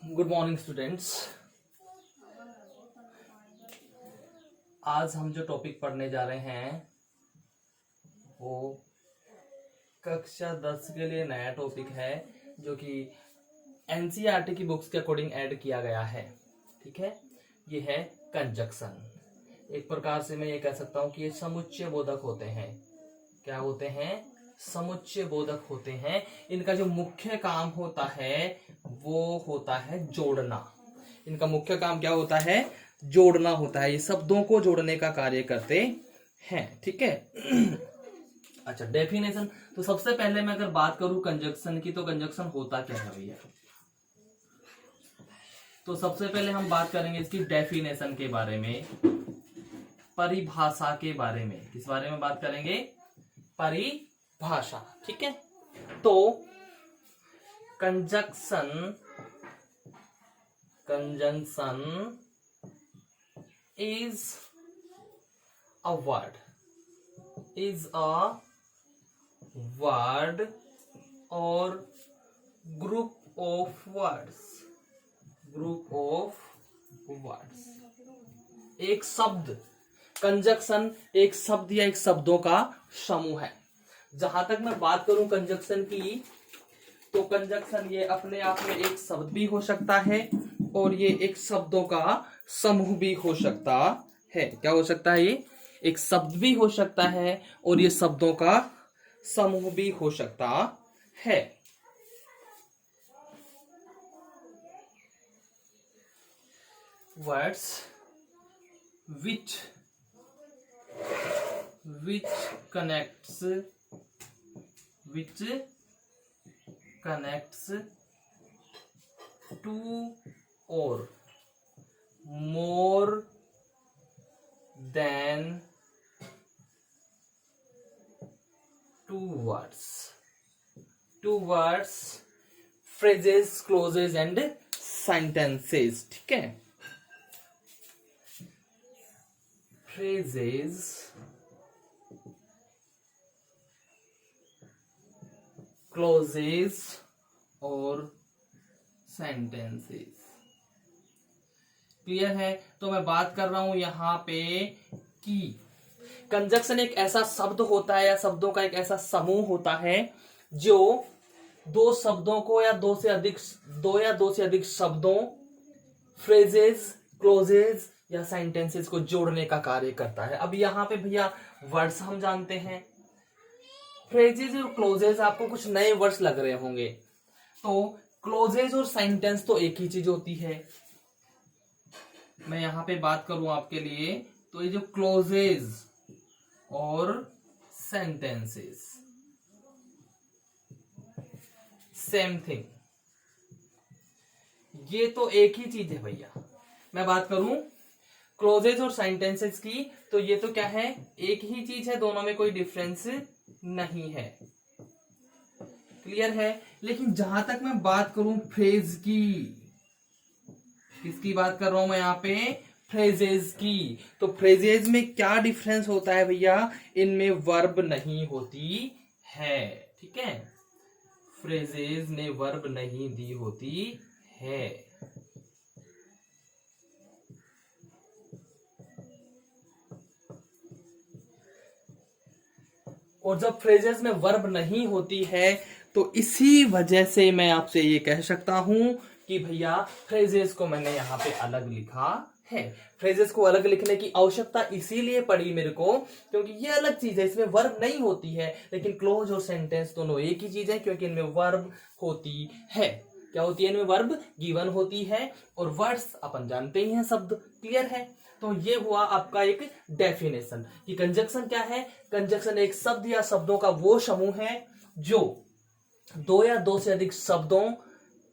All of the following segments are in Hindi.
Good morning students. आज हम जो टॉपिक पढ़ने जा रहे हैं वो कक्षा 10 के लिए नया टॉपिक है जो कि एनसीईआरटी की बुक्स के अकॉर्डिंग ऐड किया गया है। ठीक है, ये है कंजक्शन। एक प्रकार से मैं ये कह सकता हूँ कि ये समुच्चय बोधक होते हैं। क्या होते हैं? समुच्चय बोधक होते हैं। इनका जो मुख्य काम होता है वो होता है जोड़ना। इनका मुख्य काम क्या होता है? जोड़ना होता है। ये शब्दों को जोड़ने का कार्य करते हैं। ठीक है। अच्छा, डेफिनेशन। तो सबसे पहले मैं अगर बात करूं कंजक्शन की, तो कंजक्शन होता क्या है भैया? तो सबसे पहले हम बात करेंगे इसकी डेफिनेशन के बारे में, परिभाषा के बारे में। किस बारे में बात करेंगे? परिभाषा। ठीक है। तो conjunction is a word or group of words। एक शब्द, कंजक्शन एक शब्द या एक शब्दों का समूह है। जहां तक मैं बात करूं कंजक्शन की, तो कंजक्शन ये अपने आप में एक शब्द भी हो सकता है और ये एक शब्दों का समूह भी हो सकता है। क्या हो सकता है? ये एक शब्द भी हो सकता है और ये शब्दों का समूह भी हो सकता है। Words which connects two or more than two words, phrases, clauses and sentences। ठीक है। phrases, clauses और sentences। क्लियर है? तो मैं बात कर रहा हूं यहां पे कि कंजक्शन एक ऐसा शब्द होता है या शब्दों का एक ऐसा समूह होता है जो दो शब्दों को या दो या दो से अधिक शब्दों, फ्रेजेस, क्लोजेस या सेंटेंसेस को जोड़ने का कार्य करता है। अब यहां पे भैया वर्ड्स हम जानते हैं, फ्रेजेस और क्लोजेस आपको कुछ नए वर्ड्स लग रहे होंगे। तो क्लोजेस और सेंटेंस तो एक ही चीज होती है। मैं यहां पे बात करूं आपके लिए, तो ये जो क्लोजेस और सेंटेंसेस, सेम थिंग, ये तो एक ही चीज है भैया। मैं बात करूं क्लोजेज और सेंटेंसेस की, तो ये तो क्या है? एक ही चीज है, दोनों में कोई डिफरेंस नहीं है। क्लियर है? लेकिन जहां तक मैं बात करूं फ्रेज की, किसकी बात कर रहा हूं मैं यहां पे? फ्रेजेस की। तो फ्रेजेस में क्या डिफरेंस होता है भैया? इनमें वर्ब नहीं होती है। ठीक है, फ्रेजेस में वर्ब नहीं दी होती है। और जब फ्रेजेस में वर्ब नहीं होती है तो इसी वजह से मैं आपसे ये कह सकता हूं कि भैया फ्रेजेस को मैंने यहां पे अलग लिखा है। फ्रेजेस को अलग लिखने की आवश्यकता इसीलिए पड़ी मेरे को क्योंकि ये अलग चीज है, इसमें वर्ब नहीं होती है। लेकिन क्लोज और सेंटेंस दोनों एक ही चीज है क्योंकि इनमें वर्ब होती है। क्या होती है? इनमें वर्ब गिवन होती है और वर्ड्स अपन जानते ही हैं शब्द। क्लियर है? तो ये हुआ आपका एक डेफिनेशन कि कंजक्शन क्या है। कंजक्शन एक शब्द या शब्दों का वो समूह है जो दो या दो से अधिक शब्दों,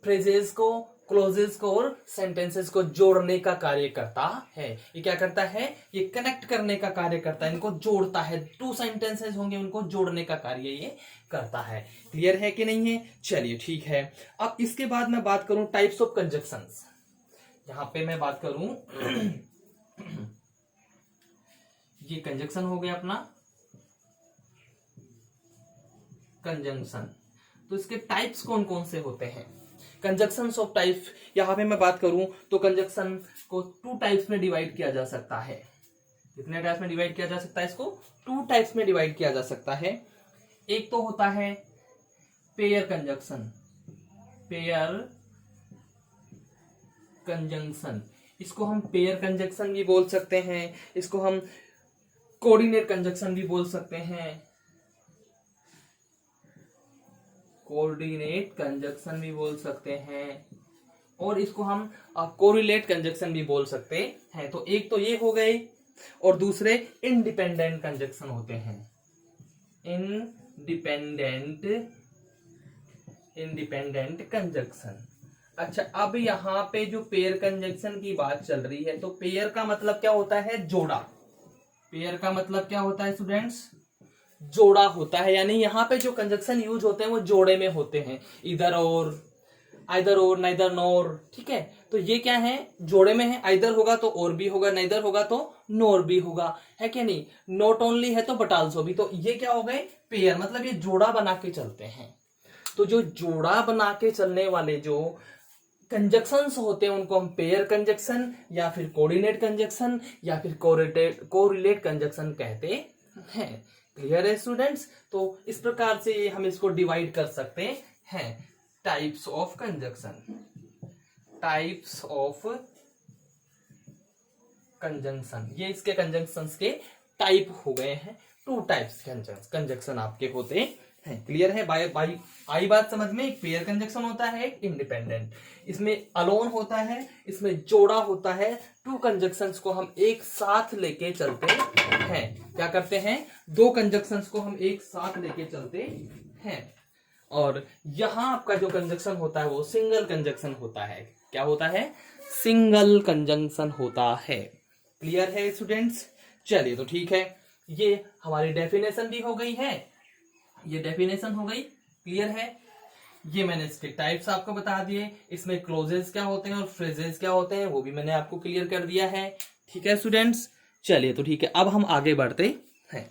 फ्रेजेस को, क्लोजेस को और सेंटेंसेस को जोड़ने का कार्य करता है। ये क्या करता है? ये कनेक्ट करने का कार्य करता है, इनको जोड़ता है। टू सेंटेंसेस होंगे, उनको जोड़ने का कार्य ये करता है। क्लियर है कि नहीं है? चलिए ठीक है। अब इसके बाद मैं बात करूं टाइप्स ऑफ कंजक्शंस। यहां पे मैं बात करूं ये कंजक्शन हो गया अपना कंजंक्शन। तो इसके टाइप्स कौन कौन से होते हैं? कंजक्शंस ऑफ टाइप, यहाँ पे मैं बात करूं तो कंजक्शन को 2 टाइप्स में डिवाइड किया जा सकता है। कितने टाइप्स में डिवाइड किया जा सकता है इसको? 2 टाइप्स में डिवाइड किया जा सकता है। एक तो होता है पेयर कंजक्शन, पेयर कंजंक्शन, इसको हम पेयर कंजक्शन भी बोल सकते हैं, इसको हम कोऑर्डिनेट कंजक्शन भी बोल सकते हैं, कोऑर्डिनेट कंजक्शन भी बोल सकते हैं, और इसको हम कोरिलेट कंजक्शन भी बोल सकते हैं। तो एक तो ये हो गए, और दूसरे इंडिपेंडेंट कंजक्शन होते हैं, इंडिपेंडेंट कंजक्शन। अच्छा, अब यहाँ पे जो पेयर कंजक्शन की बात चल रही है, तो पेयर का मतलब क्या होता है? जोड़ा। पेयर का मतलब क्या होता है स्टूडेंट्स? जोड़ा होता है, यानी यहाँ पे जो कंजक्शन यूज होते हैं वो जोड़े में होते हैं, इधर और, आइदर और, नाइदर नोर, ठीक है। तो ये क्या है? जोड़े में है, आइदर होगा तो और भी होगा, नाइदर होगा तो नोर भी होगा, है क्या नहीं? नॉट ओनली है तो बट आल्सो भी। तो ये क्या हो गए? पेयर, मतलब ये जोड़ा बना के चलते हैं। तो जो जोड़ा बना के चलने वाले जो कंजक्शंस होते हैं उनको हम पेयर कंजक्शन या फिर कोऑर्डिनेट कंजक्शन या फिर कोरिलेट कंजक्शन कहते हैं। क्लियर है स्टूडेंट्स? तो इस प्रकार से हम इसको डिवाइड कर सकते हैं, types of conjunction, types of conjunction, ये इसके कंजंक्शंस के टाइप हो गए हैं। 2 टाइप्स कंजक्शन आपके होते हैं। क्लियर है? बाय आई बात समझ में? एक पेयर कंजक्शन होता है, एक इंडिपेंडेंट, इसमें अलोन होता है, इसमें जोड़ा होता है। 2 कंजक्शंस को हम एक साथ लेके चलते हैं। क्या करते हैं? 2 कंजक्शंस को हम एक साथ लेके चलते हैं। और यहां आपका जो कंजक्शन होता है वो सिंगल कंजक्शन होता है। क्या होता है? सिंगल कंजंक्शन होता है। क्लियर है स्टूडेंट्स? चलिए, तो ठीक है, ये हमारी डेफिनेशन भी हो गई है, ये डेफिनेशन हो गई। क्लियर है? ये मैंने इसके टाइप्स आपको बता दिए, इसमें क्लोजेस क्या होते हैं और फ्रेजेस क्या होते हैं वो भी मैंने आपको क्लियर कर दिया है। ठीक है स्टूडेंट्स? चलिए, तो ठीक है, अब हम आगे बढ़ते हैं।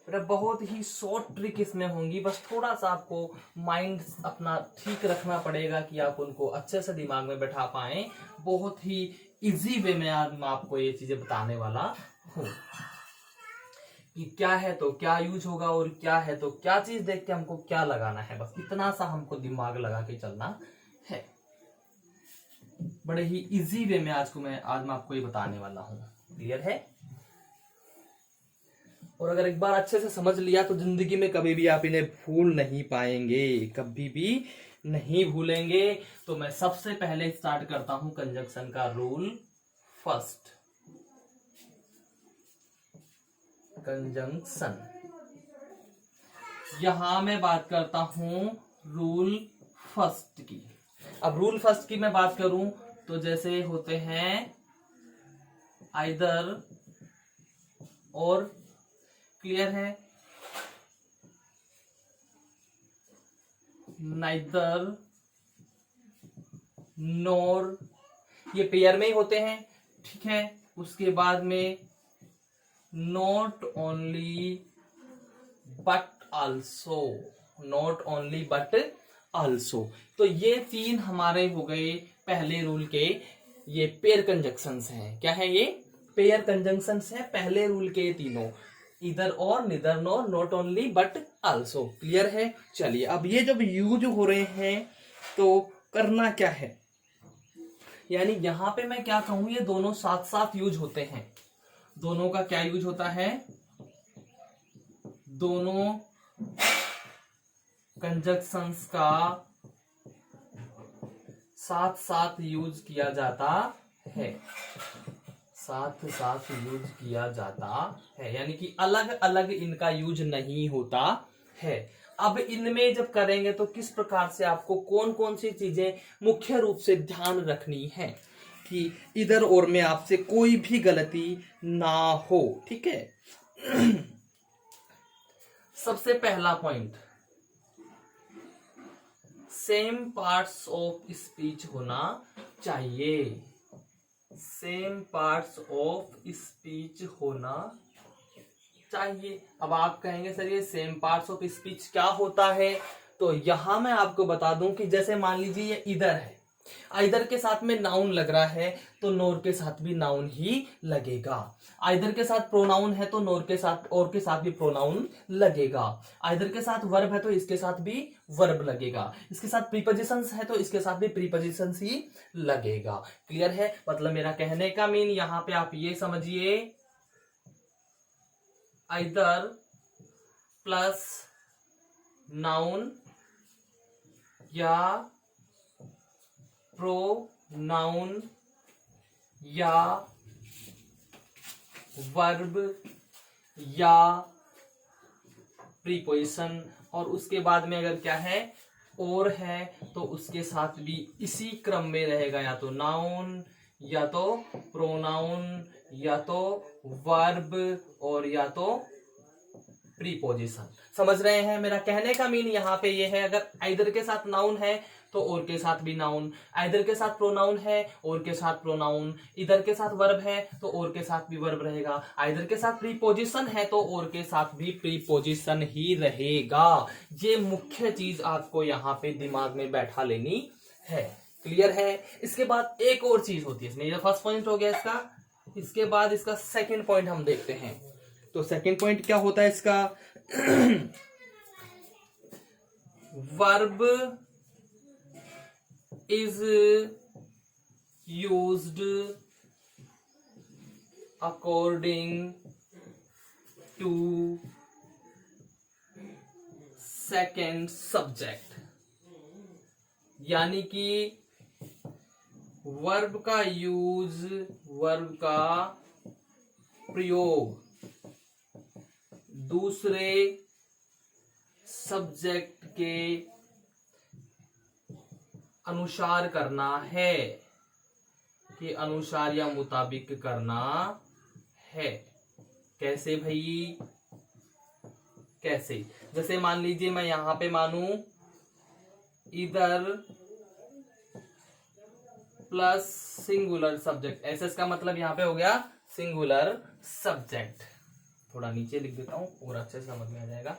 बेटा बहुत ही शॉर्ट ट्रिक इसमें होंगी, बस थोड़ा सा आपको माइंड अपना ठीक रखना पड़ेगा कि आप उनको अच्छे से दिमाग में बैठा पाए। बहुत ही इजी वे में आज मैं आपको ये चीजें बताने वाला हूँ कि क्या है तो क्या यूज होगा और क्या है तो क्या चीज देख के हमको क्या लगाना है, बस इतना सा हमको दिमाग लगा के चलना है। बड़े ही इजी वे में आज मैं आपको ये बताने वाला हूँ। क्लियर है? और अगर एक बार अच्छे से समझ लिया तो जिंदगी में कभी भी आप इन्हें भूल नहीं पाएंगे, कभी भी नहीं भूलेंगे। तो मैं सबसे पहले स्टार्ट करता हूं कंजंक्शन का रूल फर्स्ट। कंजंक्शन, यहां मैं बात करता हूं रूल फर्स्ट की। अब रूल फर्स्ट की मैं बात करूं तो जैसे होते हैं आइदर और, क्लियर है, नाइदर नोर, ये पेयर में ही होते हैं। ठीक है? उसके बाद में not only but also, not only but also. तो ये 3 हमारे हो गए पहले रूल के, ये पेयर कंजंक्शंस हैं। क्या है ये? पेयर कंजंक्शंस हैं पहले रूल के तीनों, इधर और, neither nor, not only but also. Clear है? चलिए, अब ये जब यूज हो रहे हैं तो करना क्या है, यानी यहां पे मैं क्या कहूं, ये दोनों साथ साथ यूज होते हैं। दोनों का क्या यूज होता है? दोनों कंजंक्शंस का साथ साथ यूज किया जाता है, साथ साथ यूज किया जाता है, यानी कि अलग अलग इनका यूज नहीं होता है। अब इनमें जब करेंगे तो किस प्रकार से आपको कौन कौन सी चीजें मुख्य रूप से ध्यान रखनी है कि इधर और में आपसे कोई भी गलती ना हो। ठीक है? सबसे पहला point, same parts of speech होना चाहिए, सेम पार्ट्स ऑफ स्पीच होना चाहिए। अब आप कहेंगे सर ये सेम पार्ट्स ऑफ स्पीच क्या होता है, तो यहां मैं आपको बता दूं कि जैसे मान लीजिए ये इधर है, आइदर के साथ में नाउन लग रहा है तो नोर के साथ भी नाउन ही लगेगा, आइदर के साथ प्रोनाउन है तो नोर के साथ और के साथ भी प्रोनाउन लगेगा, आइदर के साथ वर्ब है तो इसके साथ भी वर्ब लगेगा, इसके साथ प्रीपोजिशंस है तो इसके साथ भी प्रीपोजिशंस ही लगेगा। क्लियर है? मतलब मेरा कहने का मीन यहां पे आप ये समझिए, आइदर प्लस नाउन या प्रोनाउन या वर्ब या प्रीपोजिशन, और उसके बाद में अगर क्या है और है तो उसके साथ भी इसी क्रम में रहेगा, या तो नाउन या तो प्रोनाउन या तो वर्ब और या तो प्रीपोजिशन। समझ रहे हैं? मेरा कहने का मीन यहाँ पे ये है, अगर आइदर के साथ नाउन है तो और के साथ भी नाउन, आइदर के साथ प्रोनाउन है और के साथ प्रोनाउन, इधर के साथ वर्ब है तो और के साथ भी वर्ब रहेगा, आइदर के साथ प्रीपोजिशन है तो और के साथ भी प्रीपोजिशन ही रहेगा। ये मुख्य चीज आपको यहाँ पे दिमाग में बैठा लेनी है। क्लियर है? इसके बाद एक और चीज होती है इसमें, ये फर्स्ट पॉइंट हो गया इसका, इसके बाद इसका सेकेंड पॉइंट हम देखते हैं। तो सेकेंड पॉइंट क्या होता है इसका? Verb is used according to second subject, यानी कि वर्ब का यूज, वर्ब का प्रयोग दूसरे सब्जेक्ट के अनुसार करना है, कि अनुसार या मुताबिक करना है। कैसे भाई? कैसे? जैसे मान लीजिए मैं यहां पे मानू इधर प्लस सिंगुलर सब्जेक्ट, ऐसे इसका मतलब यहां पे हो गया सिंगुलर सब्जेक्ट। थोड़ा नीचे लिख देता हूं और अच्छे से समझ में आ जाएगा।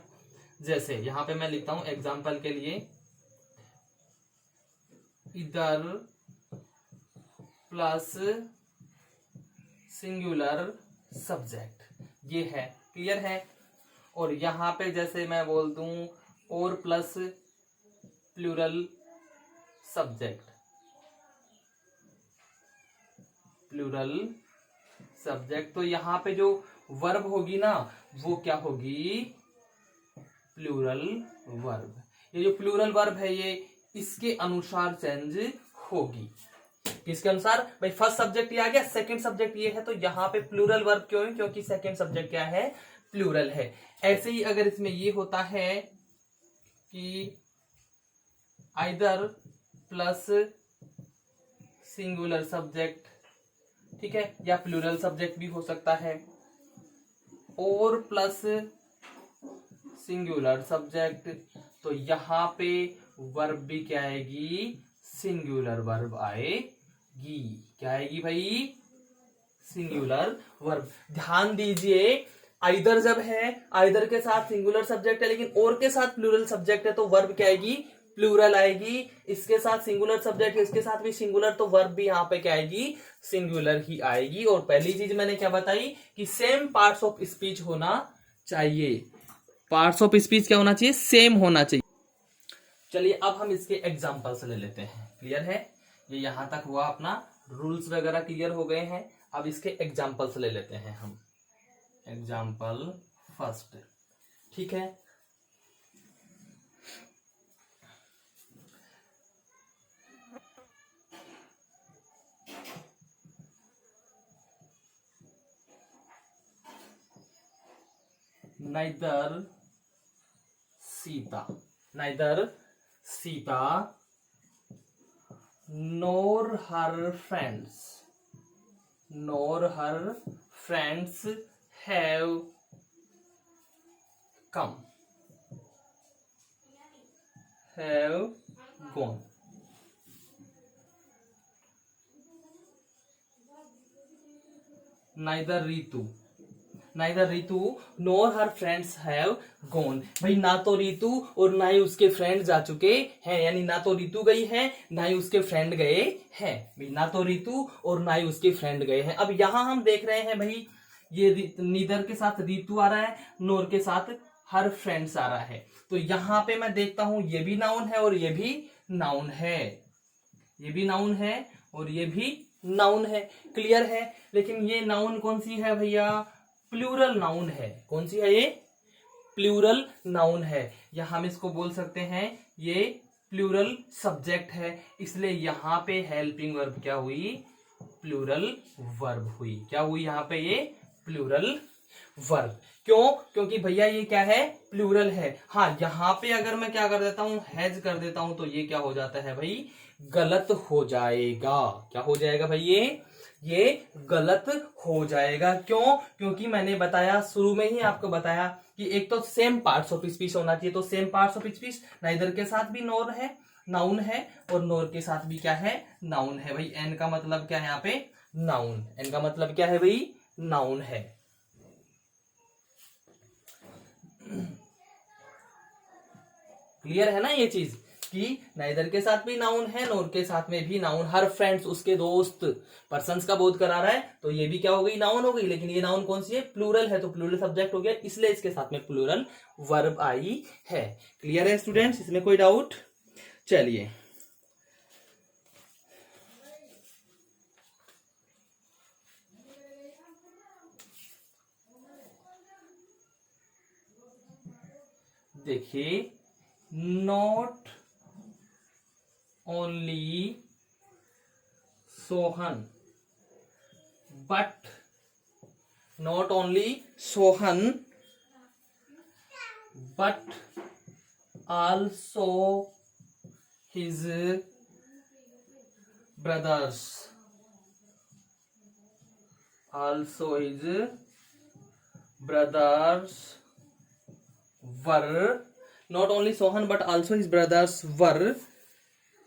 जैसे यहां पे मैं लिखता हूं एग्जाम्पल के लिए, इधर प्लस सिंगुलर सब्जेक्ट, ये है। क्लियर है? और यहां पे जैसे मैं बोल दूं और plus plural subject, plural subject, तो यहां पे जो वर्ब होगी ना वो क्या होगी? Plural verb. ये जो प्लूरल वर्ब है ये इसके अनुसार चेंज होगी। किसके अनुसार? भाई फर्स्ट सब्जेक्ट ये आ गया, सेकंड सब्जेक्ट ये है, तो यहां पे प्लूरल वर्ब क्यों है? क्योंकि सेकंड सब्जेक्ट क्या है? प्लूरल है। ऐसे ही अगर इसमें ये होता है कि आइदर प्लस सिंगुलर सब्जेक्ट, ठीक है, या प्लूरल सब्जेक्ट भी हो सकता है, और प्लस सिंगुलर सब्जेक्ट, तो यहां पे वर्ब भी क्या आएगी? सिंगुलर वर्ब आएगी। क्या आएगी भाई? Singular verb. ध्यान दीजिए, आइदर जब है, आइदर के साथ सिंगुलर सब्जेक्ट है लेकिन और के साथ प्लूरल सब्जेक्ट है तो वर्ब क्या आएगी? प्लूरल आएगी। इसके साथ सिंगुलर सब्जेक्ट है, इसके साथ भी सिंगुलर, तो वर्ब भी यहां पे क्या आएगी? सिंगुलर ही आएगी। और पहली चीज मैंने क्या बताई कि सेम पार्ट्स ऑफ स्पीच होना चाहिए। पार्ट्स ऑफ स्पीच क्या होना चाहिए? सेम होना चाहिए। चलिए अब हम इसके एग्जाम्पल्स ले लेते हैं। क्लियर है? ये यहां तक हुआ, अपना रूल्स वगैरह क्लियर हो गए हैं। अब इसके एग्जाम्पल्स ले लेते हैं हम। एग्जाम्पल फर्स्ट, ठीक है। neither Sita nor her friends have come कौन? Neither Ritu, neither Ritu NOR her friends have gone. भाई ना तो रितु और ना ही उसके फ्रेंड जा चुके हैं, यानी ना तो रितु गई है ना ही उसके फ्रेंड गए हैं। भाई ना तो रितु और ना ही उसके फ्रेंड गए हैं। अब यहां हम देख रहे हैं भाई ये नीदर के साथ रितु आ रहा है, नोर के साथ हर फ्रेंड्स आ रहा है। तो यहां पे मैं देखता हूं ये भी नाउन है और ये भी नाउन है, ये भी नाउन है और ये भी नाउन है। क्लियर है? लेकिन ये नाउन कौन सी है भैया? प्लूरल नाउन है। कौन सी है ये? प्लूरल नाउन है, या हम इसको बोल सकते हैं ये प्लूरल सब्जेक्ट है। इसलिए यहां पे हेल्पिंग वर्ब क्या हुई? प्लूरल वर्ब हुई। क्या हुई यहां पे? ये प्लूरल वर्ब। क्यों? क्योंकि भैया ये क्या है? प्लूरल है। हाँ, यहां पे अगर मैं क्या कर देता हूं? हैज कर देता हूं, तो ये क्या हो जाता है भाई? गलत हो जाएगा। क्या हो जाएगा भाई? ये गलत हो जाएगा। क्यों? क्योंकि मैंने बताया शुरू में ही, आपको बताया कि एक तो सेम पार्ट्स ऑफ स्पीच होना चाहिए। तो same parts of speech, neither के साथ भी नोर है, नाउन है, और नोर के साथ भी क्या है? नाउन है। भाई एन का मतलब क्या है यहाँ पे? नाउन। एन का मतलब क्या है भाई? नाउन है। क्लियर है ना ये चीज कि नाइदर के साथ भी नाउन है, नोर के साथ में भी नाउन। हर फ्रेंड्स, उसके दोस्त, पर्सन्स का बोध करा रहा है, तो ये भी क्या हो गई? नाउन हो गई। लेकिन ये नाउन कौन सी है? प्लूरल है, तो प्लूरल सब्जेक्ट हो गया, इसलिए इसके साथ में प्लूरल वर्ब आई है। क्लियर है स्टूडेंट्स? इसमें कोई डाउट? चलिए देखिए, not only Sohan but, not only Sohan but also his brothers, also his brothers were, not only Sohan but also his brothers were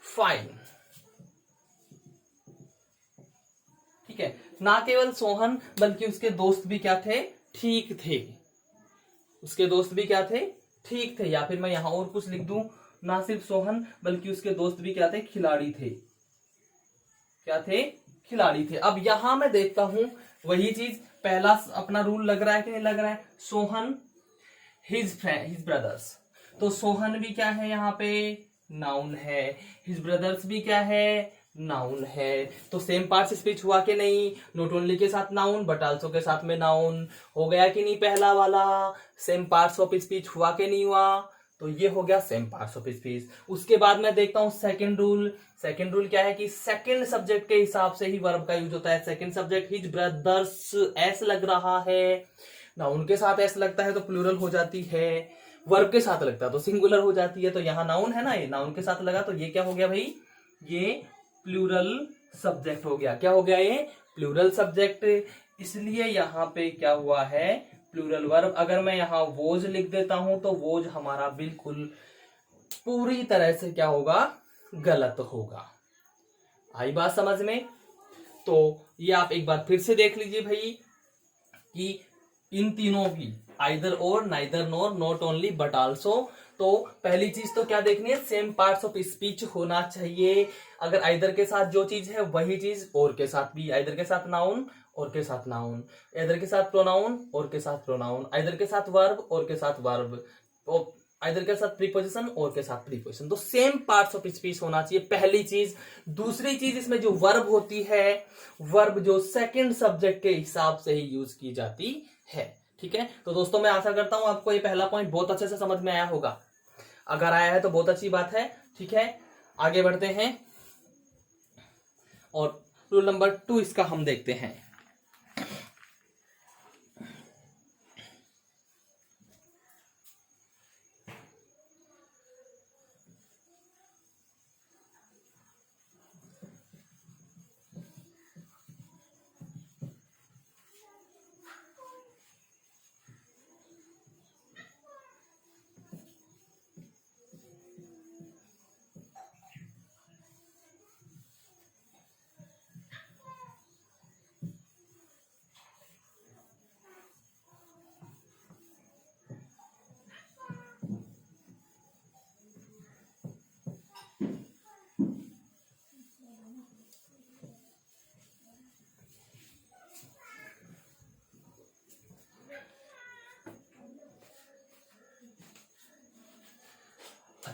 fine. ठीक है, ना केवल सोहन बल्कि उसके दोस्त भी क्या थे? ठीक थे। उसके दोस्त भी क्या थे? ठीक थे। या फिर मैं यहां और कुछ लिख दूं, ना सिर्फ सोहन बल्कि उसके दोस्त भी क्या थे? खिलाड़ी थे। क्या थे? खिलाड़ी थे। अब यहां मैं देखता हूं वही चीज, पहला अपना रूल लग रहा है कि नहीं लग रहा है? Sohan his friend, his brothers, तो सोहन भी क्या है यहाँ पे? नाउन है। हिज ब्रदर्स भी क्या है? नाउन है। तो सेम पार्ट्स स्पीच हुआ कि नहीं? नॉट ओनली के साथ नाउन बट आल्सो के साथ में नाउन हो गया कि नहीं? पहला वाला सेम पार्ट्स ऑफ स्पीच हुआ कि नहीं हुआ? तो ये हो गया सेम पार्ट्स ऑफ स्पीच। उसके बाद मैं देखता हूं सेकंड रूल। सेकंड रूल क्या है कि सेकंड सब्जेक्ट के हिसाब से ही वर्ब का यूज होता है। Second subject his brothers S लग रहा है, नाउन के साथ एस लगता है तो प्लूरल हो जाती है, वर्ब के साथ लगता है तो सिंगुलर हो जाती है। तो यहां नाउन है ना, ये नाउन के साथ लगा तो ये क्या हो गया भाई? ये प्लूरल सब्जेक्ट हो गया। क्या हो गया? ये प्लूरल सब्जेक्ट। इसलिए यहां पे क्या हुआ है? Plural verb. अगर मैं यहां वोज लिख देता हूं तो वोज हमारा बिल्कुल पूरी तरह से क्या होगा? गलत होगा। आई बात समझ में? तो ये आप एक बार फिर से देख लीजिए भाई कि इन तीनों की आइदर और, neither NOR, not only but also. तो पहली चीज तो क्या देखनी है? सेम पार्ट्स ऑफ स्पीच होना चाहिए। अगर आइदर के साथ जो चीज है वही चीज और के साथ भी, आइदर के साथ नाउन और के साथ नाउन, आइदर के साथ प्रोनाउन और के साथ प्रोनाउन, आइदर के साथ वर्ब और के साथ वर्ब, आइदर के साथ प्रीपोजिशन और के साथ प्रीपोजिशन। तो सेम पार्ट्स ऑफ स्पीच होना चाहिए, पहली चीज। दूसरी चीज, इसमें जो वर्ब होती है, वर्ब जो सेकंड सब्जेक्ट के हिसाब से ही यूज की जाती है। ठीक है, तो दोस्तों मैं आशा करता हूं आपको ये पहला पॉइंट बहुत अच्छे से समझ में आया होगा। अगर आया है तो बहुत अच्छी बात है। ठीक है, आगे बढ़ते हैं और रूल नंबर 2 इसका हम देखते हैं।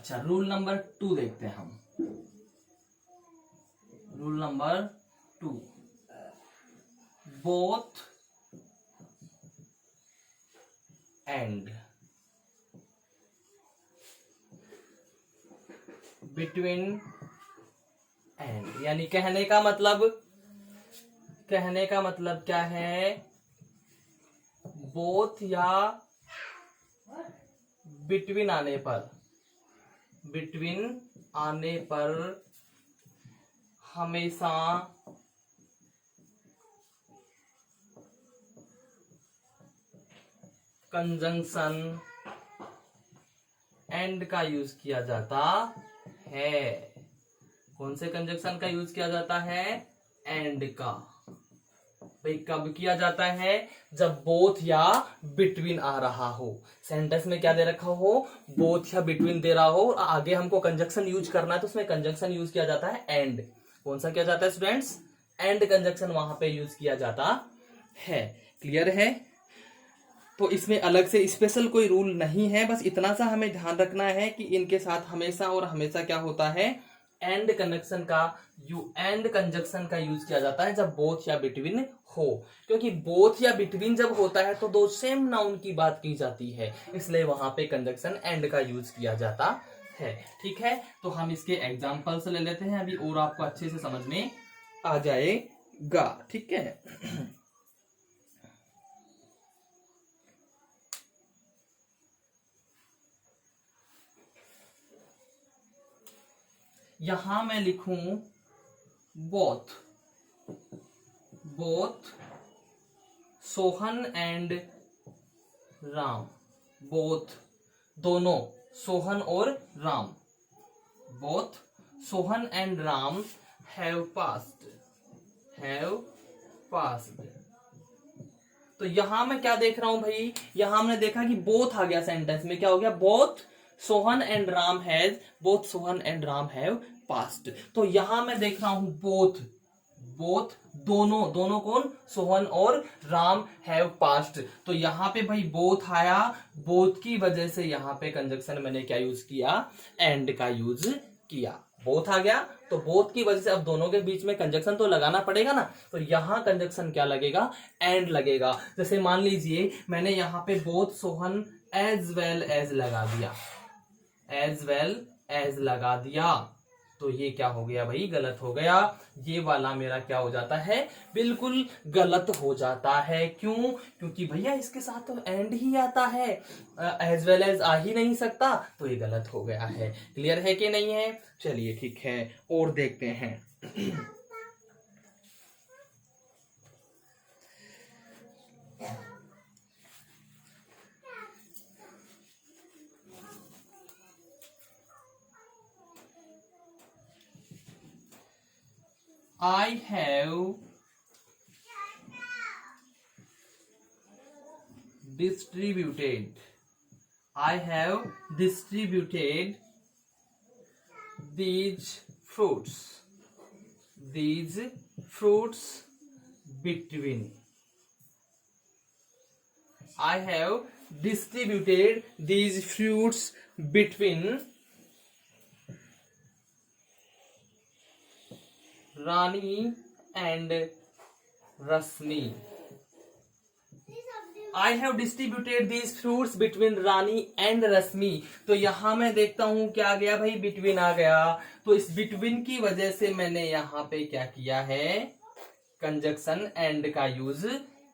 अच्छा, रूल नंबर 2 देखते हैं हम। Rule number 2, both and, between and, यानी कहने का मतलब क्या है, बोथ या बिटवीन आने पर हमेशा कंजंक्शन एंड का यूज किया जाता है। कौन से कंजंक्शन का यूज किया जाता है? एंड का। भाई कब किया जाता है? जब बोथ या बिटवीन आ रहा हो। सेंटेंस में क्या दे रखा हो? बोथ या बिटवीन दे रहा हो, आगे हमको कंजंक्शन यूज करना है तो उसमें कंजंक्शन यूज किया जाता है एंड। कौन सा किया जाता है स्टूडेंट्स? एंड कंजंक्शन वहां पे यूज किया जाता है। क्लियर है? तो इसमें अलग से स्पेशल कोई रूल नहीं है, बस इतना सा हमें ध्यान रखना है कि इनके साथ हमेशा और हमेशा क्या होता है? एंड कंजंक्शन का यूज किया जाता है जब बोथ या बिटवीन हो। क्योंकि बोथ या बिटवीन जब होता है तो दो सेम नाउन की बात की जाती है, इसलिए वहां पे कंजंक्शन एंड का यूज किया जाता है। ठीक है, तो हम इसके एग्जांपल्स ले लेते हैं अभी और आपको अच्छे से समझ में आ जाएगा। ठीक है, यहां मैं लिखूं both Sohan and Ram. Both दोनों, सोहन और Ram. Both Sohan and Ram have passed. तो यहां मैं क्या देख रहा हूं भाई? यहां हमने देखा कि बोथ आ गया सेंटेंस में। क्या हो गया? Both Sohan and Ram have passed. तो यहां मैं देख रहा हूं बोथ दोनों कौन? सोहन और राम हैव पास्ड। तो यहां पे भाई बोथ आया, बोथ की वजह से यहां पे कंजंक्शन मैंने क्या यूज किया? एंड का यूज किया। बोथ आ गया तो बोथ की वजह से अब दोनों के बीच में कंजंक्शन तो लगाना पड़ेगा ना, तो यहां कंजंक्शन क्या लगेगा? एंड लगेगा। जैसे मान लीजिए मैंने यहां पे both Sohan as well as लगा दिया, तो ये क्या हो गया भाई? गलत हो गया। ये वाला मेरा क्या हो जाता है? बिल्कुल गलत हो जाता है। क्यों? क्योंकि भैया इसके साथ तो एंड ही आता है, एज वेल एज आ ही नहीं सकता, तो ये गलत हो गया है। क्लियर है कि नहीं है? चलिए ठीक है, और देखते हैं। I have distributed these fruits between. I have distributed these fruits between Rani and Rasmi. I have distributed these fruits between Rani and Rasmi. तो यहां मैं देखता हूं क्या आ गया भाई? बिटवीन आ गया। तो इस बिटवीन की वजह से मैंने यहां पे क्या किया है? कंजंक्शन एंड का यूज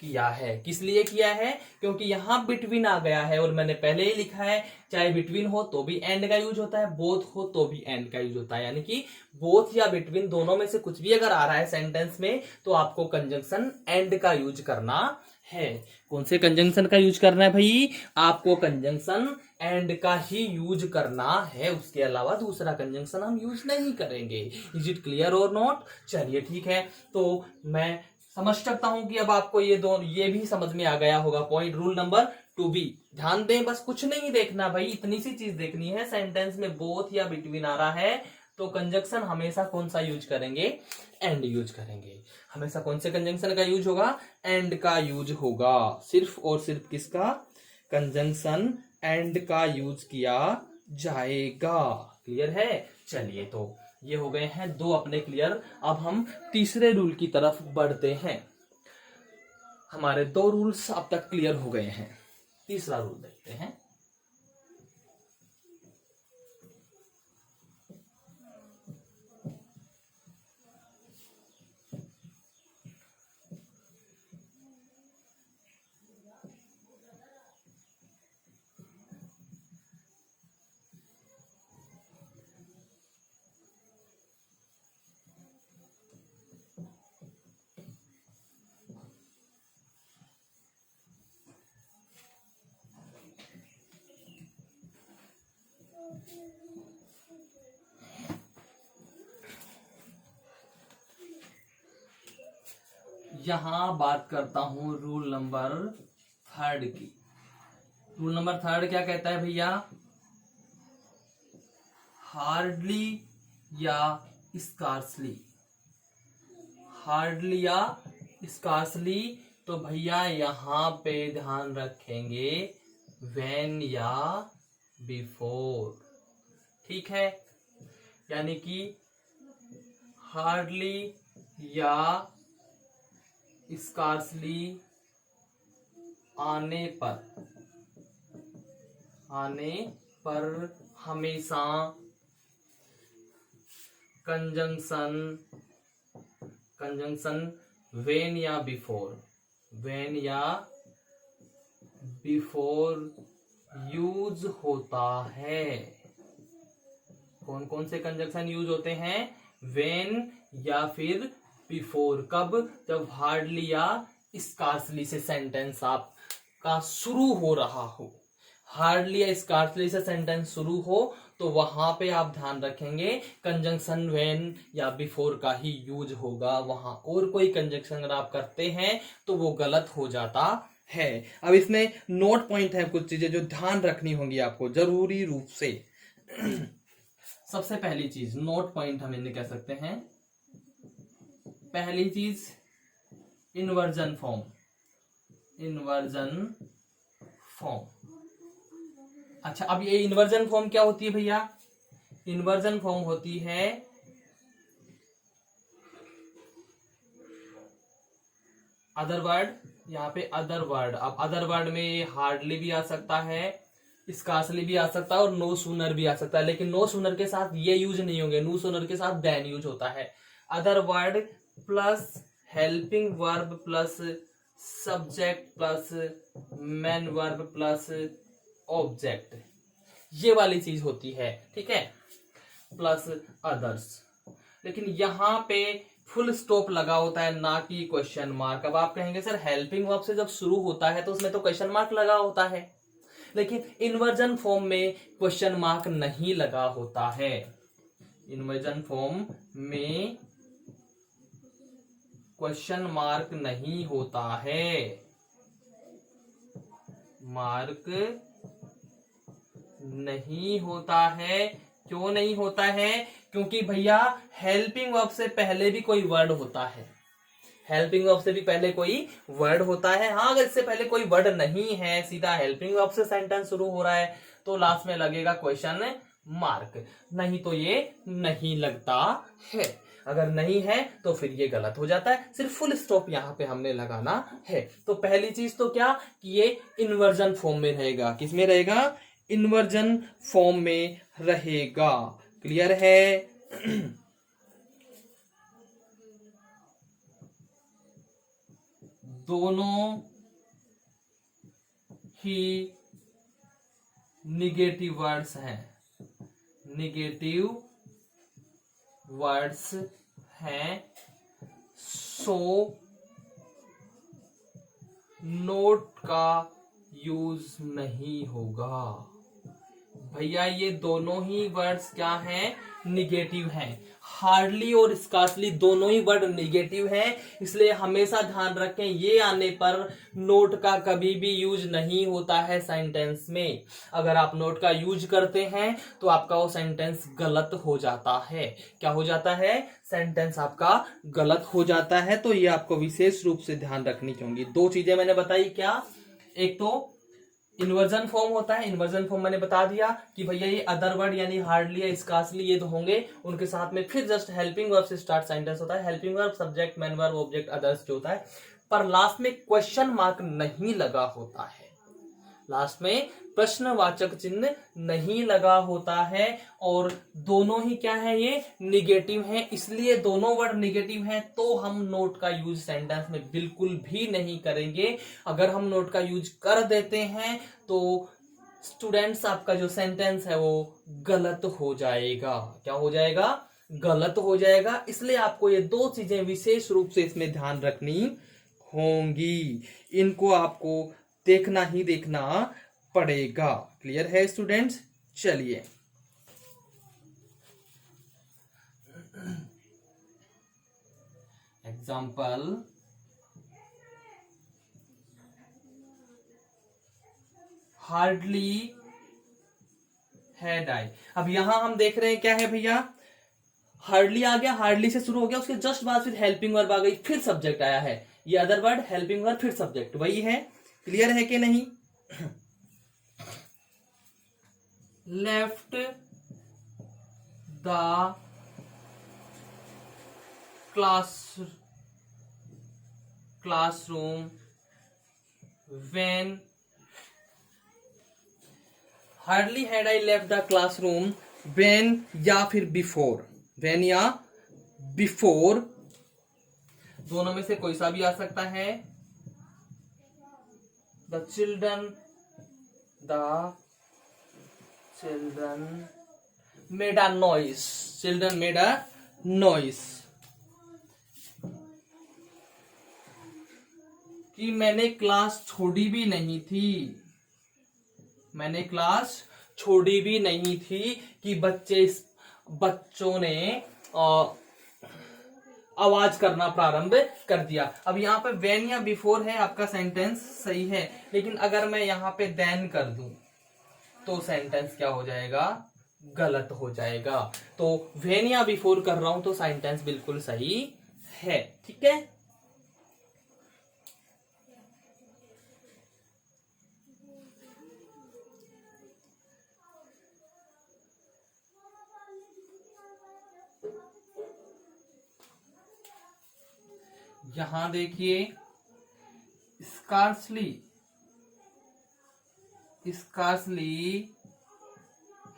किया है। किस लिए किया है? क्योंकि यहां बिटवीन आ गया है और मैंने पहले ही लिखा है चाहे बिटवीन हो तो भी एंड का यूज होता है, बोथ हो तो भी एंड का यूज होता है। यानी कि बोथ या बिटवीन दोनों में से कुछ भी अगर आ रहा है सेंटेंस में तो आपको कंजंक्शन एंड का यूज करना है। कौन से कंजंक्शन का यूज करना है भाई? आपको कंजंक्शन एंड का ही यूज करना है, उसके अलावा दूसरा कंजंक्शन हम यूज नहीं करेंगे। इज इट क्लियर और नॉट? चलिए ठीक है, तो मैं समझ सकता हूं कि अब आपको ये भी समझ में आ गया होगा पॉइंट। रूल नंबर 2 भी ध्यान दें, बस कुछ नहीं देखना भाई, इतनी सी चीज देखनी है। सेंटेंस में बोथ या बिटवीन आ रहा है तो कंजंक्शन हमेशा कौन सा यूज करेंगे? एंड यूज करेंगे। हमेशा कौन से कंजंक्शन का यूज होगा? एंड का यूज होगा। सिर्फ और सिर्फ किसका? कंजंक्शन एंड का यूज किया जाएगा। क्लियर है? चलिए, तो ये हो गए हैं दो अपने क्लियर। अब हम तीसरे रूल की तरफ बढ़ते हैं। हमारे दो रूल्स अब तक क्लियर हो गए हैं। तीसरा रूल देखते हैं। यहां बात करता हूं रूल नंबर 3 की। रूल नंबर 3 क्या कहता है भैया? हार्डली या स्कार्सली। हार्डली या स्कार्सली। तो भैया यहां पे ध्यान रखेंगे व्हेन या बिफोर। ठीक है? यानी कि हार्डली या स्कार्सली आने पर हमेशा कंजंक्शन व्हेन या बिफोर यूज होता है। कौन कौन से कंजंक्शन यूज होते हैं? व्हेन या फिर बिफोर। कब? जब हार्डली या स्कार्सली से सेंटेंस आपका शुरू हो रहा हो। हार्डली या स्कार्सली से सेंटेंस शुरू हो तो वहां पे आप ध्यान रखेंगे कंजंक्शन व्हेन या बिफोर का ही यूज होगा। वहां और कोई कंजंक्शन अगर आप करते हैं तो वो गलत हो जाता है। अब इसमें नोट पॉइंट है, कुछ चीजें जो ध्यान रखनी होंगी आपको जरूरी रूप से। सबसे पहली चीज नोट पॉइंट हम इन्हें कह सकते हैं। पहली चीज इन्वर्जन फॉर्म। अच्छा, अब ये इन्वर्जन फॉर्म क्या होती है भैया? इन्वर्जन फॉर्म होती है अदर वर्ड। यहाँ पे अदर वर्ड, अब अदर वर्ड में हार्डली भी आ सकता है, स्कार्सली भी आ सकता है और नो सूनर भी आ सकता है। लेकिन नो सूनर के साथ ये यूज नहीं होंगे, नो सूनर के साथ देन यूज होता है। Other word plus helping verb plus subject plus main verb plus object, ये वाली चीज होती है। ठीक है? Plus others. लेकिन यहां पे फुल स्टॉप लगा होता है, ना कि क्वेश्चन मार्क। अब आप कहेंगे सर हेल्पिंग वर्ब से जब शुरू होता है तो उसमें तो क्वेश्चन मार्क लगा होता है, लेकिन इन्वर्जन फॉर्म में क्वेश्चन मार्क नहीं लगा होता है। इन्वर्जन फॉर्म में क्वेश्चन मार्क नहीं होता है। मार्क नहीं होता है। क्यों नहीं होता है? क्योंकि भैया हेल्पिंग वर्ब से पहले भी कोई वर्ड होता है। हेल्पिंग वर्ब से भी पहले कोई वर्ड होता है। हाँ, अगर इससे पहले कोई वर्ड नहीं है, सीधा हेल्पिंग वर्ब से सेंटेंस शुरू हो रहा है, तो लास्ट में लगेगा क्वेश्चन मार्क। नहीं तो ये नहीं लगता है। अगर नहीं है तो फिर ये गलत हो जाता है। सिर्फ फुल स्टॉप यहां पे हमने लगाना है। तो पहली चीज तो क्या कि ये इन्वर्जन फॉर्म में रहेगा। किस में रहेगा? इन्वर्जन फॉर्म में रहेगा। क्लियर है? दोनों ही निगेटिव वर्ड्स हैं। निगेटिव वर्ड्स हैं, सो नोट का यूज नहीं होगा। भैया ये दोनों ही वर्ड्स क्या हैं? निगेटिव हैं। हार्डली और स्कार्सली दोनों ही वर्ड निगेटिव हैं, इसलिए हमेशा ध्यान रखें ये आने पर नोट का कभी भी यूज नहीं होता है सेंटेंस में। अगर आप नोट का यूज करते हैं तो आपका वो सेंटेंस गलत हो जाता है। क्या हो जाता है? सेंटेंस आपका गलत हो जाता है। तो ये आपको विशेष रूप से ध्यान रखनी होगी। दो चीजें मैंने बताई, क्या? एक तो इन्वर्जन फॉर्म होता है, इन्वर्जन फॉर्म मैंने बता दिया कि भैया ये अदर वर्ड यानी हार्डली या स्कार्सली ये तो होंगे, उनके साथ में फिर जस्ट हेल्पिंग वर्ब से स्टार्ट सेंटेंस होता है, helping verb subject man verb object others जो होता है, पर लास्ट में क्वेश्चन मार्क नहीं लगा होता है, लास्ट में प्रश्नवाचक चिन्ह नहीं लगा होता है, और दोनों ही क्या है, ये निगेटिव है, इसलिए दोनों वर्ड निगेटिव हैं तो हम नोट का यूज सेंटेंस में बिल्कुल भी नहीं करेंगे। अगर हम नोट का यूज कर देते हैं तो स्टूडेंट्स आपका जो सेंटेंस है वो गलत हो जाएगा। क्या हो जाएगा? गलत हो जाएगा। इसलिए आपको ये दो चीजें विशेष रूप से इसमें ध्यान रखनी होंगी, इनको आपको देखना ही देखना पड़ेगा। क्लियर है स्टूडेंट्स? चलिए एग्जाम्पल, हार्डली हैड आई। अब यहां हम देख रहे हैं क्या है भैया, हार्डली आ गया, हार्डली से शुरू हो गया, उसके जस्ट बाद फिर हेल्पिंग वर्ब आ गई, फिर सब्जेक्ट आया है, ये अदर वर्ड हेल्पिंग वर्ब फिर सब्जेक्ट, वही है। क्लियर है कि नहीं? Left the classroom when, hardly had I left the classroom when या फिर बिफोर, व्हेन या बिफोर, दोनों में से कोई सा भी आ सकता है। The children made a noise, children made a noise, कि मैंने क्लास छोड़ी भी नहीं थी, मैंने क्लास छोड़ी भी नहीं थी, कि बच्चों ने आवाज करना प्रारंभ कर दिया। अब यहाँ पे व्हेन या बिफोर है, आपका सेंटेंस सही है, लेकिन अगर मैं यहाँ पे देन कर दूं तो सेंटेंस क्या हो जाएगा? गलत हो जाएगा। तो व्हेन या बिफोर कर रहा हूं तो सेंटेंस बिल्कुल सही है। ठीक है, यहां देखिए, scarcely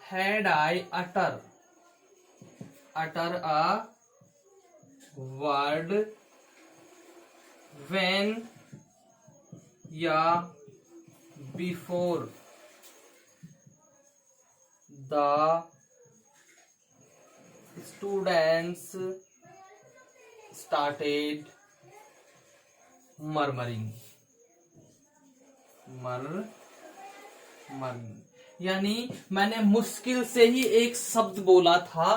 had I utter a word when या before the students started murmuring, यानी मैंने मुश्किल से ही एक शब्द बोला था,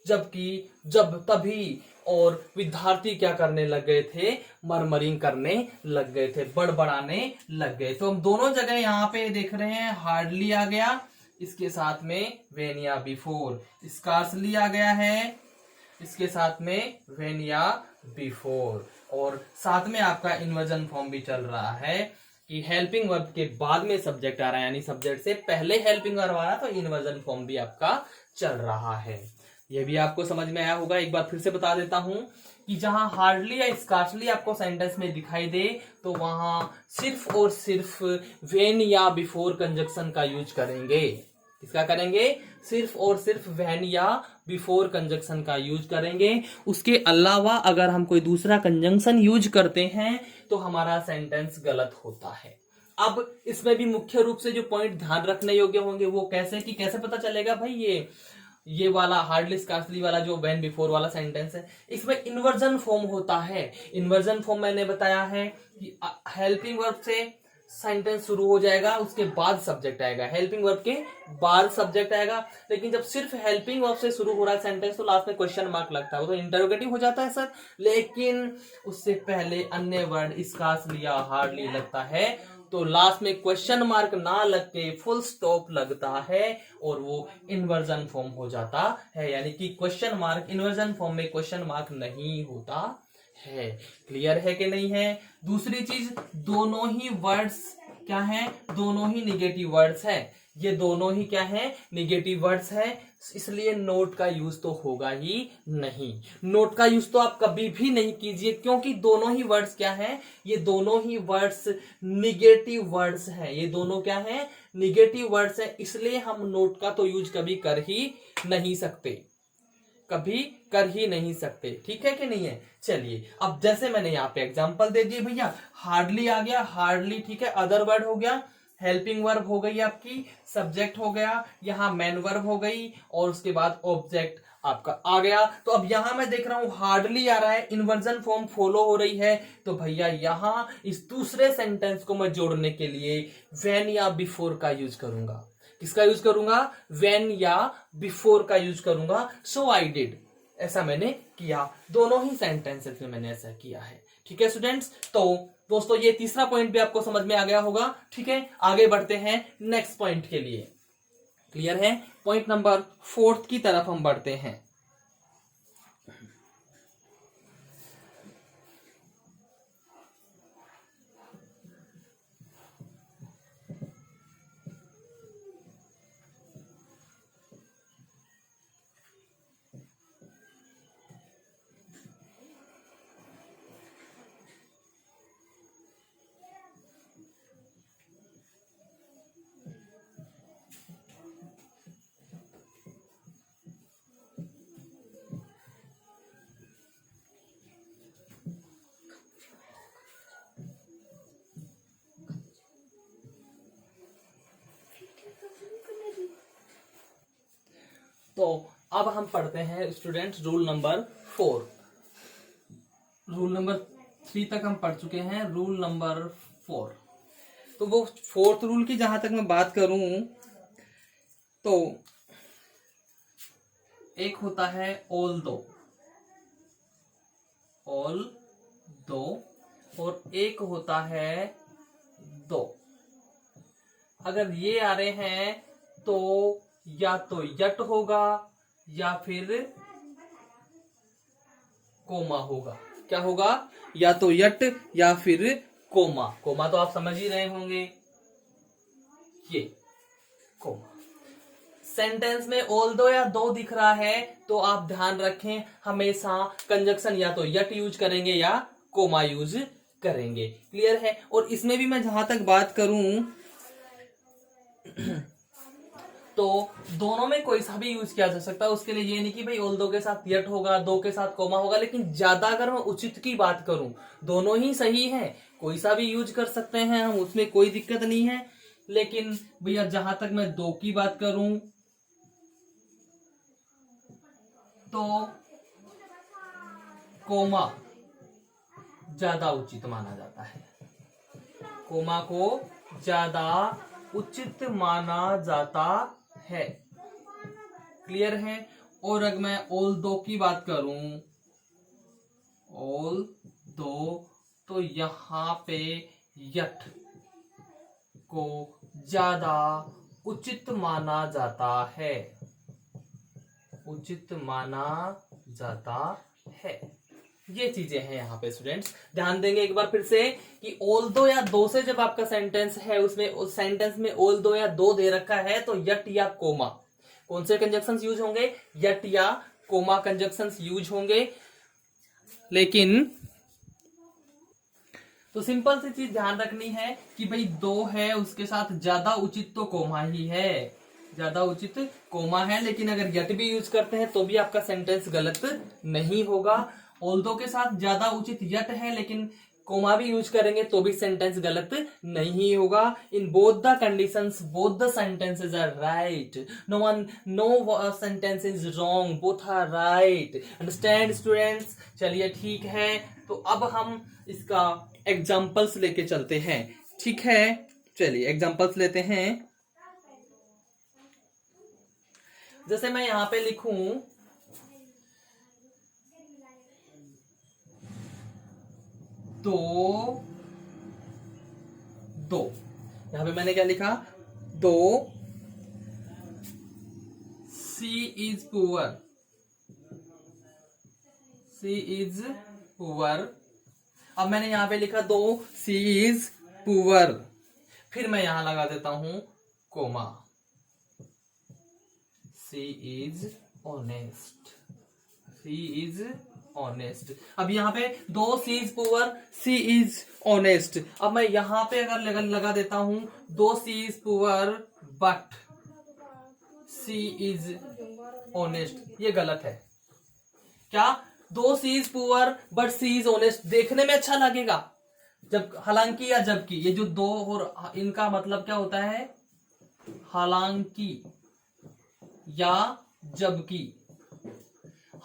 तभी और विद्यार्थी क्या करने लग गए थे? मरमरिंग करने लग गए थे, बड़बड़ाने लग गए। तो हम दोनों जगह यहाँ पे देख रहे हैं, हार्डली आ गया, इसके साथ में व्हेन या बिफोर, स्कार्सली आ गया है, इसके साथ में व्हेन या बिफोर, और साथ में आपका इन्वर्जन फॉर्म भी चल रहा है कि हेल्पिंग वर्ब के बाद में सब्जेक्ट आ रहा है, यानी सब्जेक्ट से पहले हेल्पिंग वर्ब आ रहा है, तो इन्वर्जन फॉर्म भी आपका चल रहा है। ये भी आपको समझ में आया होगा। एक बार फिर से बता देता हूं कि जहां हार्डली या स्कार्सली आपको सेंटेंस में दिखाई दे तो वहां सिर्फ और सिर्फ व्हेन या बिफोर कंजक्शन का यूज करेंगे। इसका करेंगे? सिर्फ और सिर्फ व्हेन या बिफोर कंजक्शन का यूज करेंगे। उसके अलावा अगर हम कोई दूसरा कंजंक्शन यूज करते हैं तो हमारा सेंटेंस गलत होता है। अब इसमें भी मुख्य रूप से जो पॉइंट ध्यान रखने योग्य होंगे वो कैसे पता चलेगा भाई, ये वाला हार्डली स्कार्सली वाला जो व्हेन बिफोर वाला सेंटेंस है, इसमें इन्वर्जन फॉर्म होता है। इन्वर्जन फॉर्म मैंने बताया है कि हेल्पिंग वर्ब से सेंटेंस शुरू हो जाएगा, उसके बाद सब्जेक्ट आएगा, हेल्पिंग वर्ब के बाद सब्जेक्ट आएगा। लेकिन जब सिर्फ हेल्पिंग वर्ब से शुरू हो रहा है सेंटेंस तो लास्ट में क्वेश्चन मार्क लगता है, वो तो इंटरोगेटिव हो जाता है सर, लेकिन उससे पहले अन्य वर्ड स्कार्सली या हार्डली लगता है तो लास्ट में क्वेश्चन मार्क ना लग के फुल स्टॉप लगता है और वो इन्वर्जन फॉर्म हो जाता है, यानी कि क्वेश्चन मार्क इन्वर्जन फॉर्म में क्वेश्चन मार्क नहीं होता है। क्लियर है कि नहीं है? दूसरी चीज, दोनों ही वर्ड्स क्या है, दोनों ही निगेटिव वर्ड्स है, ये दोनों ही क्या है, निगेटिव वर्ड्स है, इसलिए नोट का यूज तो होगा ही नहीं। नोट का यूज तो आप कभी भी नहीं कीजिए, क्योंकि दोनों ही वर्ड्स क्या है, ये दोनों ही वर्ड्स निगेटिव वर्ड्स है, ये दोनों क्या है, निगेटिव वर्ड्स है, इसलिए हम नोट का तो यूज कभी कर ही नहीं सकते, कभी कर ही नहीं सकते। ठीक है कि नहीं है। चलिए अब जैसे मैंने यहाँ पे एग्जांपल दे दिए भैया, हार्डली आ गया, हार्डली ठीक है, अदर वर्ड हो गया, हेल्पिंग वर्ब हो गई आपकी, सब्जेक्ट हो गया, यहाँ मेन वर्ब हो गई, और उसके बाद ऑब्जेक्ट आपका आ गया। तो अब यहां मैं देख रहा हूं हार्डली आ रहा है, इन्वर्जन फॉर्म फॉलो हो रही है, तो भैया यहां इस दूसरे सेंटेंस को मैं जोड़ने के लिए व्हेन या बिफोर का यूज करूंगा। किसका यूज करूंगा, व्हेन या बिफोर का यूज करूंगा। सो आई डिड, ऐसा मैंने किया, दोनों ही सेंटेंसेस में मैंने ऐसा किया है। ठीक है स्टूडेंट्स, तो दोस्तों ये तीसरा पॉइंट भी आपको समझ में आ गया होगा। ठीक है, आगे बढ़ते हैं नेक्स्ट पॉइंट के लिए। क्लियर है, पॉइंट नंबर 4 की तरफ हम बढ़ते हैं। तो अब हम पढ़ते हैं students rule number 4। Rule number 3 तक हम पढ़ चुके हैं, रूल नंबर 4। तो वो 4th रूल की जहां तक मैं बात करूं तो एक होता है ऑल दो, और एक होता है दो। अगर ये आ रहे हैं तो या तो यट होगा या फिर कोमा होगा। क्या होगा, या तो यट या फिर कोमा। कोमा तो आप समझ ही रहे होंगे, ये कोमा। सेंटेंस में ऑल दो या दो दिख रहा है तो आप ध्यान रखें, हमेशा कंजक्शन या तो यट यूज करेंगे या कोमा यूज करेंगे। क्लियर है। और इसमें भी मैं जहां तक बात करूं तो दोनों में कोई सा भी यूज किया जा सकता है। उसके लिए ये नहीं कि भाई ऑल दो के साथ यट होगा, दो के साथ कोमा होगा, लेकिन ज्यादा अगर मैं उचित की बात करूं, दोनों ही सही है, कोई सा भी यूज कर सकते हैं हम, उसमें कोई दिक्कत नहीं है। लेकिन भैया जहां तक मैं दो की बात करूं तो कोमा ज्यादा उचित माना जाता है, कोमा को ज्यादा उचित माना जाता है। क्लियर है। और अगर मैं ऑल दो की बात करूं, ऑल दो, तो यहां पे यट को ज्यादा उचित माना जाता है, उचित माना जाता है। ये चीजें हैं यहाँ पे स्टूडेंट्स, ध्यान देंगे एक बार फिर से कि ऑल दो या दो से जब आपका सेंटेंस है, उसमें उस सेंटेंस में ऑल दो या दो दे रखा है तो यट या कोमा, कौन से कंजक्शंस यूज होंगे, यट या कोमा कंजक्शंस यूज होंगे। लेकिन तो सिंपल सी चीज ध्यान रखनी है कि भाई दो है, उसके साथ ज्यादा उचित तो कोमा ही है, ज्यादा उचित कोमा है। लेकिन अगर यट भी यूज करते हैं तो भी आपका सेंटेंस गलत नहीं होगा। ऑल दो के साथ ज्यादा उचित यट है लेकिन कोमा भी यूज करेंगे तो भी सेंटेंस गलत नहीं होगा। In both the conditions both the sentences are right, no sentence is wrong, both are right. Understand students. चलिए ठीक है, तो अब हम इसका एग्जाम्पल्स लेके चलते हैं। ठीक है, चलिए एग्जाम्पल्स लेते हैं। जैसे मैं यहां पे लिखूं दो, यहां पे मैंने क्या लिखा, though he is poor, he is poor. अब मैंने यहां पे लिखा दो सी इज पुअर, फिर मैं यहां लगा देता हूं comma, he is honest, he is honest. अब यहाँ पे though he is poor, he is honest. अब मैं यहां पे अगर लगा देता हूं though he is poor but he is honest, ये गलत है क्या? Though he is poor but he is honest देखने में अच्छा लगेगा, जब हालांकि या जबकि, ये जो दो और इनका मतलब क्या होता है? हालांकि या जबकि।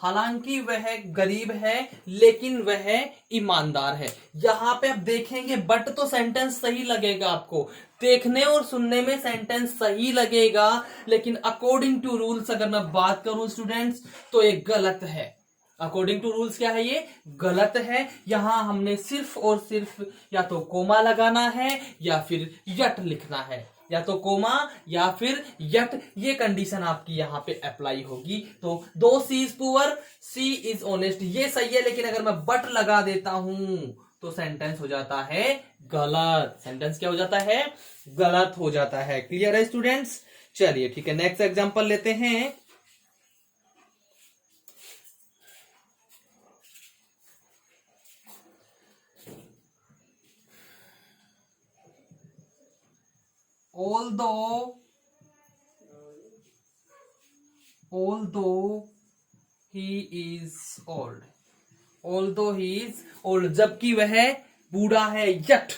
हालांकि वह गरीब है लेकिन वह ईमानदार है। यहां पे आप देखेंगे बट तो सेंटेंस सही लगेगा आपको, देखने और सुनने में सेंटेंस सही लगेगा, लेकिन अकॉर्डिंग टू रूल्स अगर मैं बात करूं स्टूडेंट्स तो ये गलत है। अकॉर्डिंग टू रूल्स क्या है? ये गलत है। यहां हमने सिर्फ और सिर्फ या तो कोमा लगाना है या फिर यट लिखना है, या तो कोमा या फिर यट, ये कंडीशन आपकी यहां पे अप्लाई होगी। तो though he is poor, he is honest, ये सही है, लेकिन अगर मैं बट लगा देता हूं तो सेंटेंस हो जाता है गलत। सेंटेंस क्या हो जाता है? गलत हो जाता है। क्लियर है स्टूडेंट्स? चलिए ठीक है, नेक्स्ट एग्जांपल लेते हैं। although he is old, although he is old, जबकि वह बूढ़ा है, yet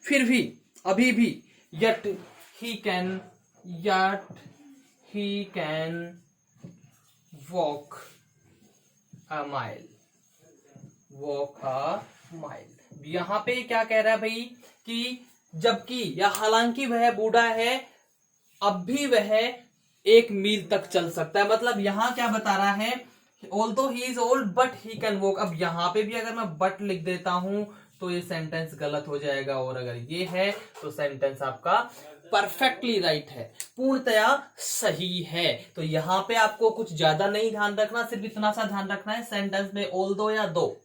फिर भी, अभी भी, yet he can walk a mile, यहां पे क्या कह रहा है भाई कि जबकि या हालांकि वह बूढ़ा है, अब भी वह 1 मील तक चल सकता है। मतलब यहां क्या बता रहा है? Although he is old but he can walk. अब यहां पे भी अगर मैं बट लिख देता हूं तो ये सेंटेंस गलत हो जाएगा, और अगर ये है तो सेंटेंस आपका परफेक्टली राइट है, पूर्णतया सही है। तो यहां पे आपको कुछ ज्यादा नहीं ध्यान रखना, सिर्फ इतना सा ध्यान रखना है सेंटेंस में ऑल्दो या दो,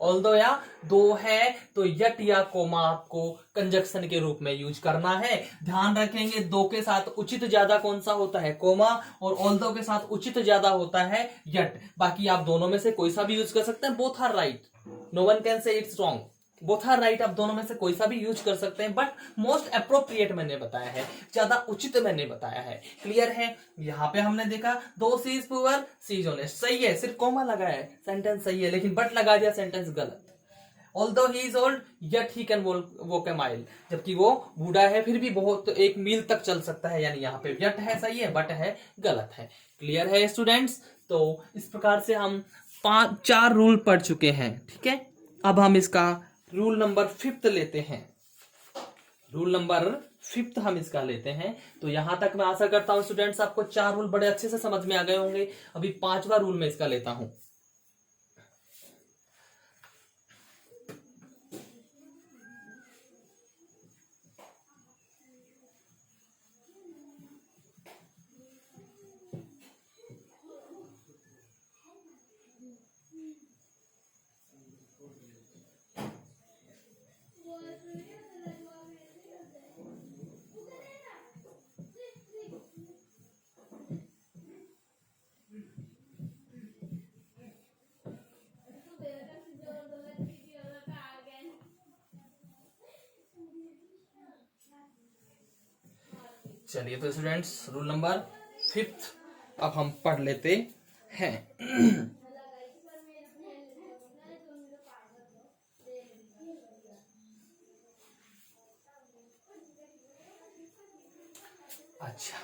ऑल्दो या दो है तो यट या कोमा आपको कंजक्शन के रूप में यूज करना है। ध्यान रखेंगे दो के साथ उचित ज्यादा कौन सा होता है? कोमा, और ऑल्दो के साथ उचित ज्यादा होता है यट। बाकी आप दोनों में से कोई सा भी यूज कर सकते हैं, both are right, no one can say it's wrong, both are right. आप दोनों में से कोई सा भी यूज कर सकते हैं, बट मोस्ट अप्रोप्रिएट मैंने बताया है, ज्यादा उचित मैंने बताया है। क्लियर है? यहां पे हमने देखा though he is poor, he is honest, सही है, सिर्फ कोमा लगा है, सेंटेंस सही है, लेकिन बट लगा दिया, सेंटेंस गलत। Although he is old yet he can walk A mile, जबकि वो बूढ़ा है फिर भी बहुत 1 मील तक चल सकता है, यानी यहाँ पे यट है सही है, बट है गलत है। क्लियर है स्टूडेंट्स? तो इस प्रकार से हम 4 रूल पढ़ चुके हैं। ठीक है, अब हम इसका रूल नंबर 5 लेते हैं। रूल नंबर 5 हम इसका लेते हैं। तो यहां तक मैं आशा करता हूं स्टूडेंट्स आपको 4 रूल बड़े अच्छे से समझ में आ गए होंगे। अभी 5वां रूल मैं इसका लेता हूं। चलिए तो स्टूडेंट्स रूल नंबर 5 अब हम पढ़ लेते हैं। अच्छा,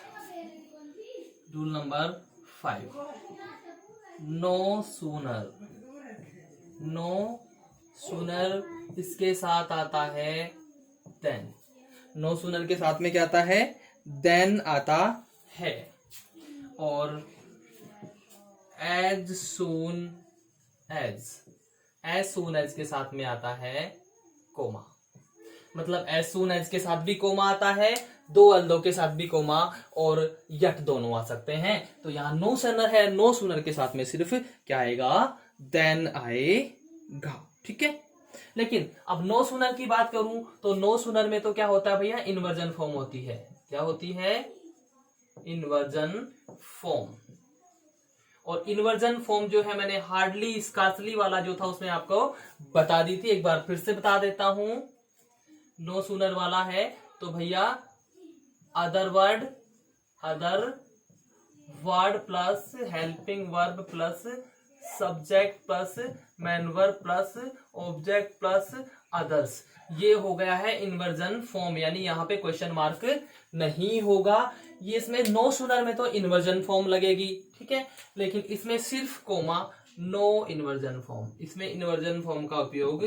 रूल नंबर 5, नो सूनर इसके साथ आता है देन। नो सूनर के साथ में क्या आता है? देन आता है। और एज सून एज के साथ में आता है कोमा। मतलब एज सून एज के साथ भी कोमा आता है, दो अल्दो के साथ भी कोमा और यट दोनों आ सकते हैं। तो यहां नो सूनर है, नो सूनर के साथ में सिर्फ क्या आएगा? देन आएगा। ठीक है, लेकिन अब नो सूनर की बात करूं तो नो सूनर में तो क्या होता है भैया, इन्वर्जन फॉर्म होती है। क्या होती है? Inversion form. और इन्वर्जन फॉर्म जो है मैंने हार्डली स्कार्सली वाला जो था उसमें आपको बता दी थी, एक बार फिर से बता देता हूं। नो सूनर वाला है तो भैया other word plus helping verb plus subject plus man verb plus object plus others, ये हो गया है इन्वर्जन फॉर्म, यानी यहाँ पे क्वेश्चन मार्क नहीं होगा। ये इसमें नो सूनर में तो इन्वर्जन फॉर्म लगेगी, ठीक है, लेकिन इसमें सिर्फ कोमा, नो इन्वर्जन फॉर्म, इसमें इन्वर्जन फॉर्म का उपयोग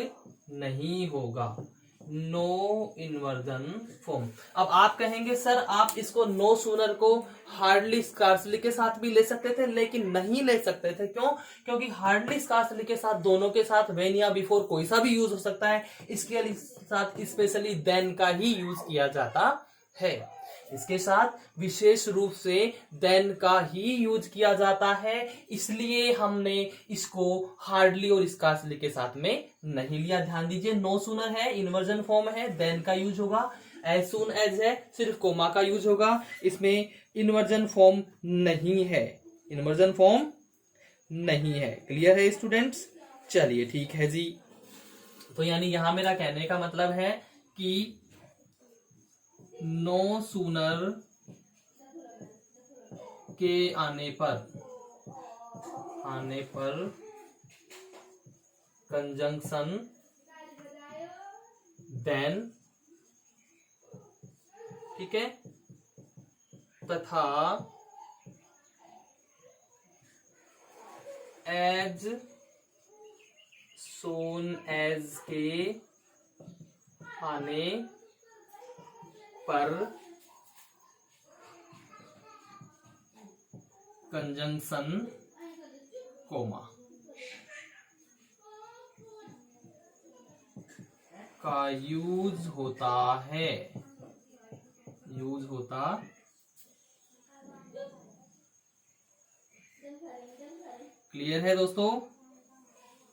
नहीं होगा। No inversion form. अब आप कहेंगे सर आप इसको नो सूनर को हार्डली स्कार्सली के साथ भी ले सकते थे, लेकिन नहीं ले सकते थे। क्यों? क्योंकि हार्डली स्कार्सली के साथ, दोनों के साथ व्हेन या बिफोर कोई सा भी यूज हो सकता है, इसके साथ स्पेशली देन का ही यूज किया जाता है। इसके साथ विशेष रूप से देन का ही यूज किया जाता है, इसलिए हमने इसको हार्डली और स्कार्सली के साथ में नहीं लिया। ध्यान दीजिए, नो सूनर है, इन्वर्जन फॉर्म है, देन का यूज होगा। एज सून एज है, सिर्फ कोमा का यूज होगा, इसमें इन्वर्जन फॉर्म नहीं है, इन्वर्जन फॉर्म नहीं है। क्लियर है स्टूडेंट्स? चलिए ठीक है जी। तो यानी यहां मेरा कहने का मतलब है कि नो सूनर के आने पर कंजंक्शन देन, ठीक है, तथा एज सोन एज के आने पर कंजंक्शन कोमा का यूज होता है, यूज होता। क्लियर है दोस्तों?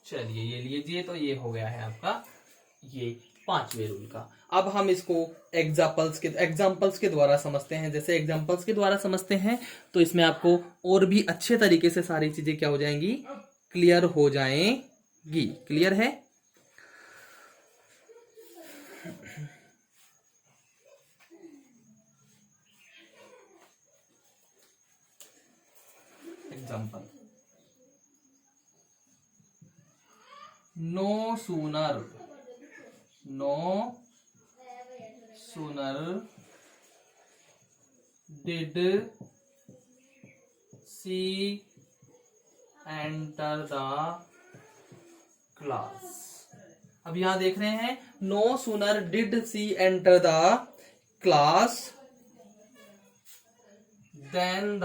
चलिए ये लीजिए, तो ये हो गया है आपका ये 5वें रूल का। अब हम इसको एग्जाम्पल्स के द्वारा समझते हैं। जैसे एग्जाम्पल्स के द्वारा समझते हैं तो इसमें आपको और भी अच्छे तरीके से सारी चीजें क्या हो जाएंगी, क्लियर हो जाएंगी। क्लियर है? Example, no sooner did she enter the class. अब यहां देख रहे हैं, no sooner did she enter the class then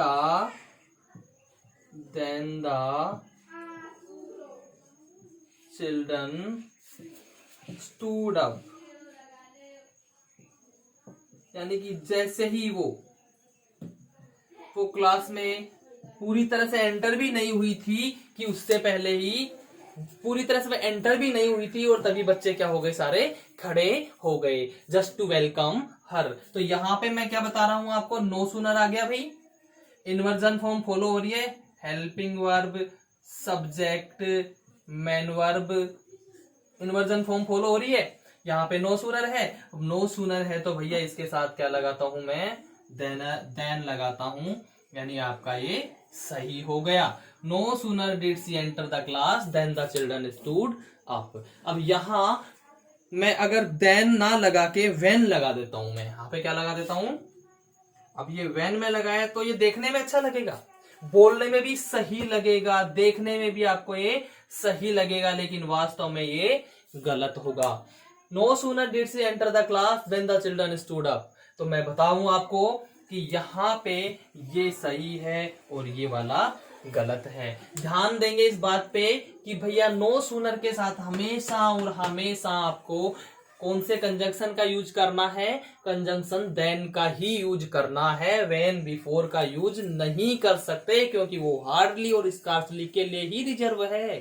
the children stood up. यानी कि जैसे ही वो क्लास में पूरी तरह से एंटर भी नहीं हुई थी, कि उससे पहले ही पूरी तरह से एंटर भी नहीं हुई थी, और तभी बच्चे क्या हो गए, सारे खड़े हो गए जस्ट टू वेलकम हर। तो यहां पे मैं क्या बता रहा हूं आपको, नो सूनर आ गया भाई, इन्वर्जन फॉर्म फॉलो हो रही है, helping verb subject man verb, inversion form follow हो रही है। यहाँ पे नो सूनर है, नो सूनर है तो भैया इसके साथ क्या लगाता हूं मैं, देन लगाता हूं, यानी आपका ये सही हो गया। No sooner did she enter the class then the children stood up. अब यहां मैं अगर देन ना लगा के वेन लगा देता हूं, मैं यहाँ पे क्या लगा देता हूं, अब ये वेन में लगाया तो ये देखने में अच्छा लगेगा, बोलने में भी सही लगेगा, देखने में भी आपको ये सही लगेगा, लेकिन वास्तव में ये गलत होगा। No sooner did she enter the class then the children stood up. तो मैं बताऊं आपको कि यहां पे ये सही है और ये वाला गलत है। ध्यान देंगे इस बात पे कि भैया नो सूनर के साथ हमेशा और हमेशा आपको कौन से कंजंक्शन का यूज करना है, कंजंक्शन देन का ही यूज करना है, व्हेन बिफोर का यूज नहीं कर सकते, क्योंकि वो हार्डली और स्कार्सली के लिए ही रिजर्व है।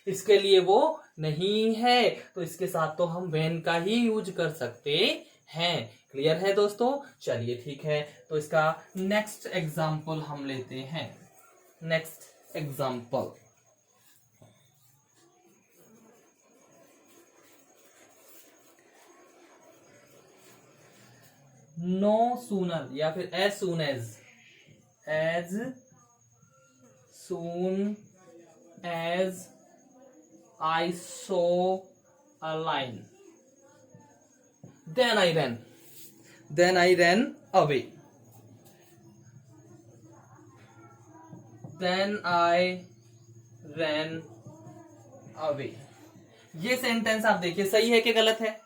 इसके लिए वो नहीं है, तो इसके साथ तो हम when का ही यूज कर सकते हैं। क्लियर है दोस्तों? चलिए ठीक है, तो इसका नेक्स्ट एग्जाम्पल हम लेते हैं। नेक्स्ट एग्जाम्पल, नो सूनर या फिर as soon as soon as I saw a lion, then I ran away, then I ran away। ये सेंटेंस आप देखिए सही है कि गलत है?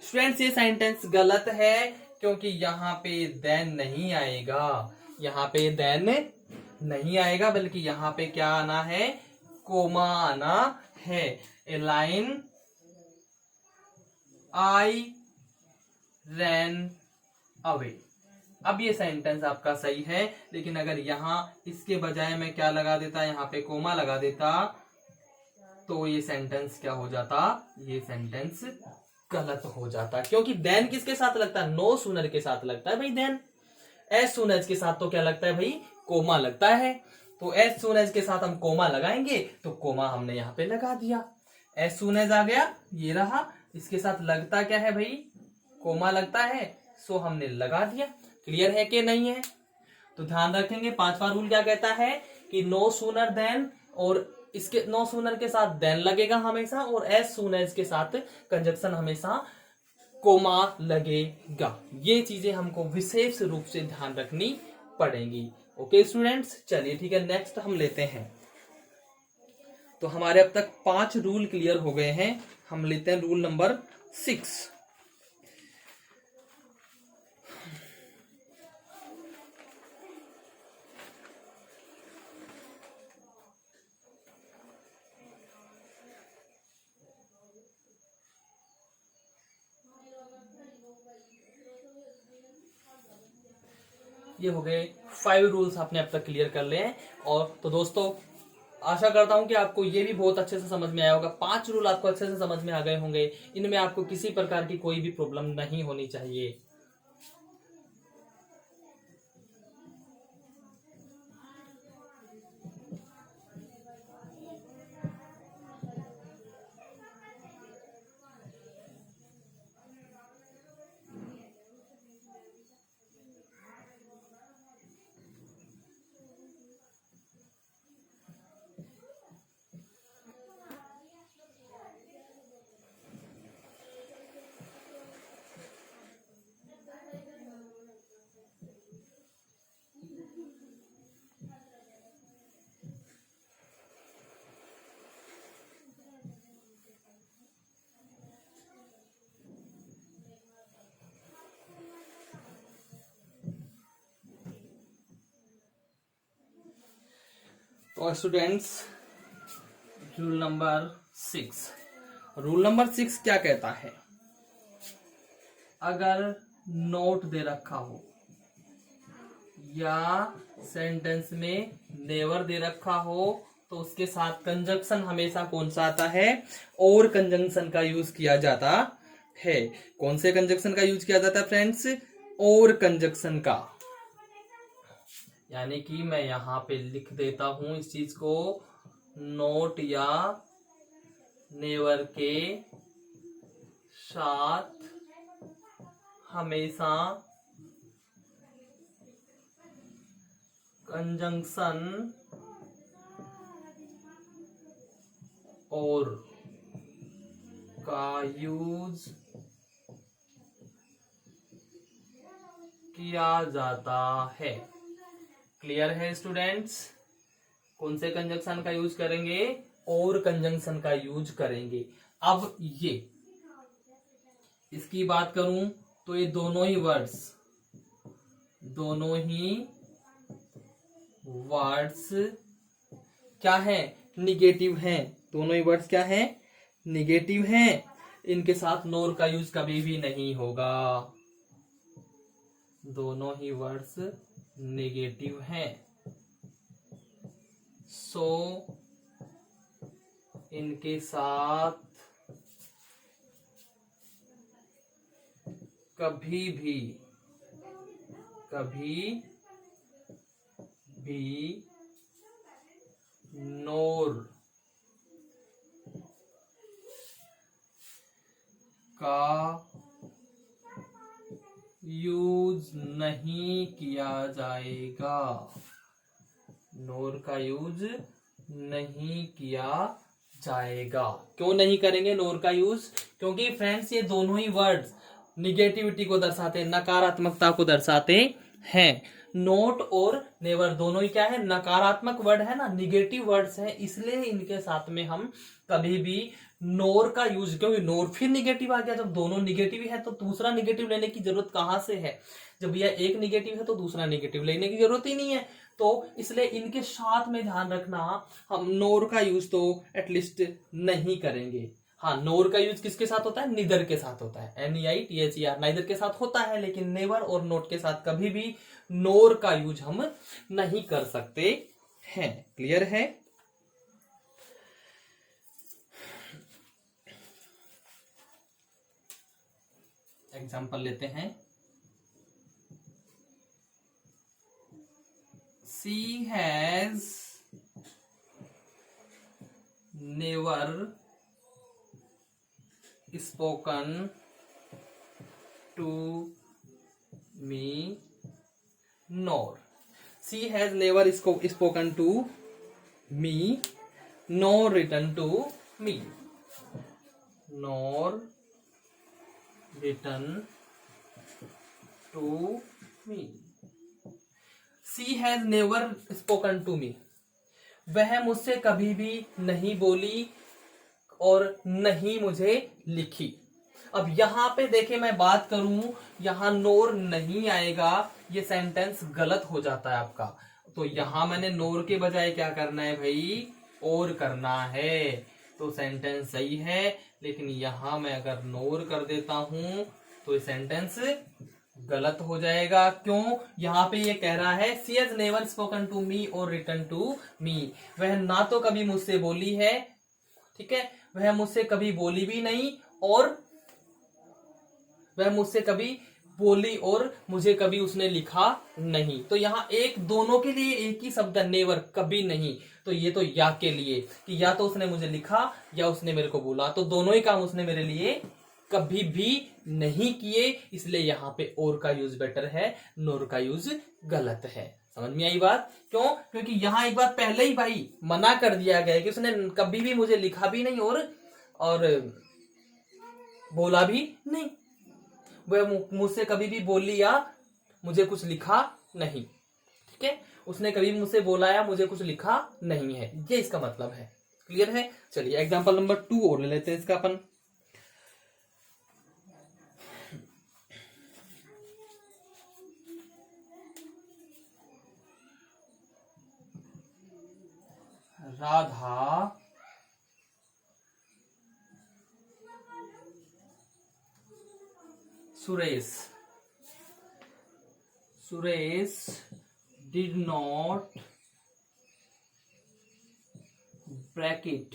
स्टूडेंट्स ये सेंटेंस गलत है, क्योंकि यहाँ पे देन नहीं आएगा, यहाँ पे देन नहीं आएगा, बल्कि यहाँ पे क्या आना है? कोमा आना है। ए लाइन आई रैन अवे। अब ये सेंटेंस आपका सही है, लेकिन अगर यहां इसके बजाय मैं क्या लगा देता, यहाँ पे कोमा लगा देता, तो ये सेंटेंस क्या हो जाता? ये सेंटेंस गलत हो जाता, क्योंकि देन किसके साथ लगता है? नो सूनर के साथ लगता है भाई देन। एज सून एज के साथ तो क्या लगता है भाई? कोमा लगता है। तो एज सून एज के साथ हम कोमा लगाएंगे, तो कोमा हमने यहाँ पे लगा दिया। एज सून एज आ गया, ये रहा, इसके साथ लगता क्या है भाई? कोमा लगता है, सो हमने लगा दिया। क्लियर है कि नहीं है? तो ध्यान रखेंगे, पांचवा रूल क्या कहता है कि नो सूनर देन, और इसके नो सूनर के साथ देन लगेगा हमेशा, और एज सून एज के साथ कंजक्शन हमेशा कोमा लगेगा। ये चीजें हमको विशेष रूप से ध्यान रखनी पड़ेंगी। ओके स्टूडेंट्स, चलिए ठीक है, नेक्स्ट हम लेते हैं। तो हमारे अब तक 5 रूल क्लियर हो गए हैं। हम लेते हैं रूल नंबर 6। ये हो गए 5 रूल्स, आपने अब तक क्लियर कर लिए हैं। और तो दोस्तों, आशा करता हूं कि आपको ये भी बहुत अच्छे से समझ में आया होगा। 5 रूल आपको अच्छे से समझ में आ गए होंगे। इनमें आपको किसी प्रकार की कोई भी प्रॉब्लम नहीं होनी चाहिए। तो स्टूडेंट्स, रूल नंबर 6 क्या कहता है? अगर नोट दे रखा हो या सेंटेंस में नेवर दे रखा हो, तो उसके साथ कंजंक्शन हमेशा कौन सा आता है? और कंजंक्शन का यूज किया जाता है। कौन से कंजंक्शन का यूज किया जाता है फ्रेंड्स? और कंजंक्शन का। यानी कि मैं यहां पे लिख देता हूं इस चीज को, नोट या नेवर के साथ हमेशा कंजंक्शन और का यूज किया जाता है। क्लियर है स्टूडेंट्स? कौन से कंजंक्शन का यूज करेंगे? और कंजंक्शन का यूज करेंगे। अब ये इसकी बात करूं तो ये दोनों ही वर्ड्स क्या है? निगेटिव हैं। दोनों ही वर्ड्स क्या है? निगेटिव हैं। इनके साथ नोर का यूज कभी भी नहीं होगा। दोनों ही वर्ड्स नेगेटिव हैं, सो इनके साथ कभी भी नोर का यूज नहीं किया जाएगा। नोर का यूज नहीं किया जाएगा। क्यों नहीं करेंगे नोर का यूज? क्योंकि फ्रेंड्स ये दोनों ही वर्ड्स निगेटिविटी को दर्शाते हैं, नकारात्मकता को दर्शाते हैं। नोट और नेवर दोनों ही क्या है? नकारात्मक वर्ड है ना, निगेटिव वर्ड्स हैं, इसलिए इनके साथ में हम कभी भी नोर का यूज, क्योंकि नोर फिर निगेटिव आ गया। जब दोनों निगेटिव है तो दूसरा निगेटिव लेने की जरूरत कहां से है? जब यह एक निगेटिव है तो दूसरा निगेटिव लेने की जरूरत ही नहीं है। तो इसलिए इनके साथ में ध्यान रखना, हम नोर का यूज तो एटलीस्ट नहीं करेंगे। हाँ, नोर का यूज किसके साथ होता है? निदर के साथ होता है, NEITHER, नाइदर के साथ होता है, लेकिन नेवर और नोट के साथ कभी भी नोर का यूज हम नहीं कर सकते हैं। क्लियर है? एग्जाम्पल लेते हैं। She has never spoken to me nor. She has never spoken to me nor written to me. Nor written to me. She has never spoken to me. वह मुझसे कभी भी नहीं बोली और नहीं मुझे लिखी। अब यहां पे देखे, मैं बात करूं, यहां नोर नहीं आएगा, ये सेंटेंस गलत हो जाता है आपका। तो यहां मैंने नोर के बजाय क्या करना है भाई? और करना है, तो सेंटेंस सही है। लेकिन यहां मैं अगर नोर कर देता हूं तो ये सेंटेंस गलत हो जाएगा। क्यों? यहाँ पे ये कह रहा है he has never spoken to me और रिटर्न टू मी। वह ना तो कभी मुझसे बोली है, ठीक है, वह मुझसे कभी बोली भी नहीं, और वह मुझसे कभी बोली और मुझे कभी उसने लिखा नहीं। तो यहाँ एक दोनों के लिए एक ही शब्द है, नेवर, कभी नहीं। तो ये तो या के लिए, कि या तो उसने मुझे लिखा या उसने मेरे को बोला, तो दोनों ही काम उसने मेरे लिए कभी भी नहीं किए, इसलिए यहाँ पे और का यूज बेटर है, नोर का यूज गलत है। समझ में आई बात? क्यों? क्योंकि यहाँ एक बार पहले ही भाई मना कर दिया गया है कि उसने कभी भी मुझे लिखा भी नहीं और बोला भी नहीं। वह मुझसे कभी भी बोली या मुझे कुछ लिखा नहीं, ठीक है, उसने कभी मुझसे बोला या मुझे कुछ लिखा नहीं है, ये इसका मतलब है। क्लियर है? चलिए एग्जांपल नंबर 2 और ले लेते हैं इसका अपन। Radha Suresh did not break it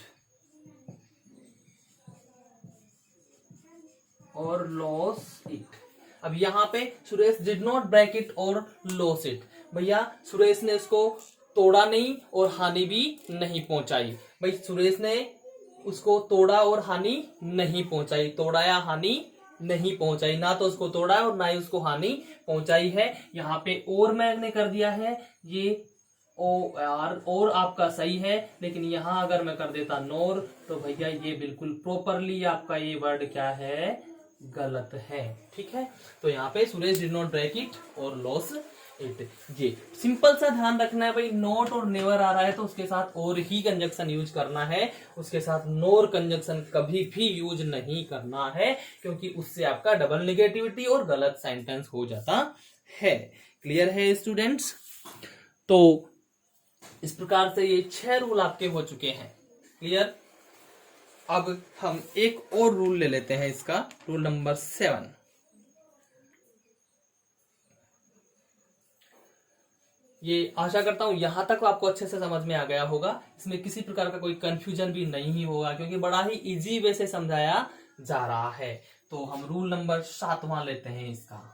और lose it। अब यहाँ पे Suresh did not break it और lose it, भैया सुरेश ने उसको तोड़ा नहीं और हानि भी नहीं पहुंचाई। भाई सुरेश ने उसको तोड़ा और हानि नहीं पहुंचाई, तोड़ा या हानि नहीं पहुंचाई, ना तो उसको तोड़ा और ना ही उसको हानि पहुंचाई है। यहाँ पे और मैंने कर दिया है, ये और आपका सही है, लेकिन यहां अगर मैं कर देता नोर तो भैया ये बिल्कुल प्रॉपरली आपका ये वर्ड क्या है? गलत है। ठीक है, तो यहाँ पे Suresh did not break it और लॉस इट। ये सिंपल सा ध्यान रखना है भाई, नॉट और नेवर आ रहा है तो उसके साथ और ही कंजक्शन यूज करना है, उसके साथ नोर कंजक्शन कभी भी यूज नहीं करना है, क्योंकि उससे आपका डबल नेगेटिविटी और गलत सेंटेंस हो जाता है। क्लियर है स्टूडेंट्स? तो इस प्रकार से ये 6 रूल आपके हो चुके हैं। क्लियर? अब हम एक और रूल ले लेते हैं इसका, रूल नंबर 7। ये आशा करता हूं यहां तक आपको अच्छे से समझ में आ गया होगा, इसमें किसी प्रकार का कोई कंफ्यूजन भी नहीं होगा, क्योंकि बड़ा ही इजी वे से समझाया जा रहा है। तो हम रूल नंबर 7वां लेते हैं इसका।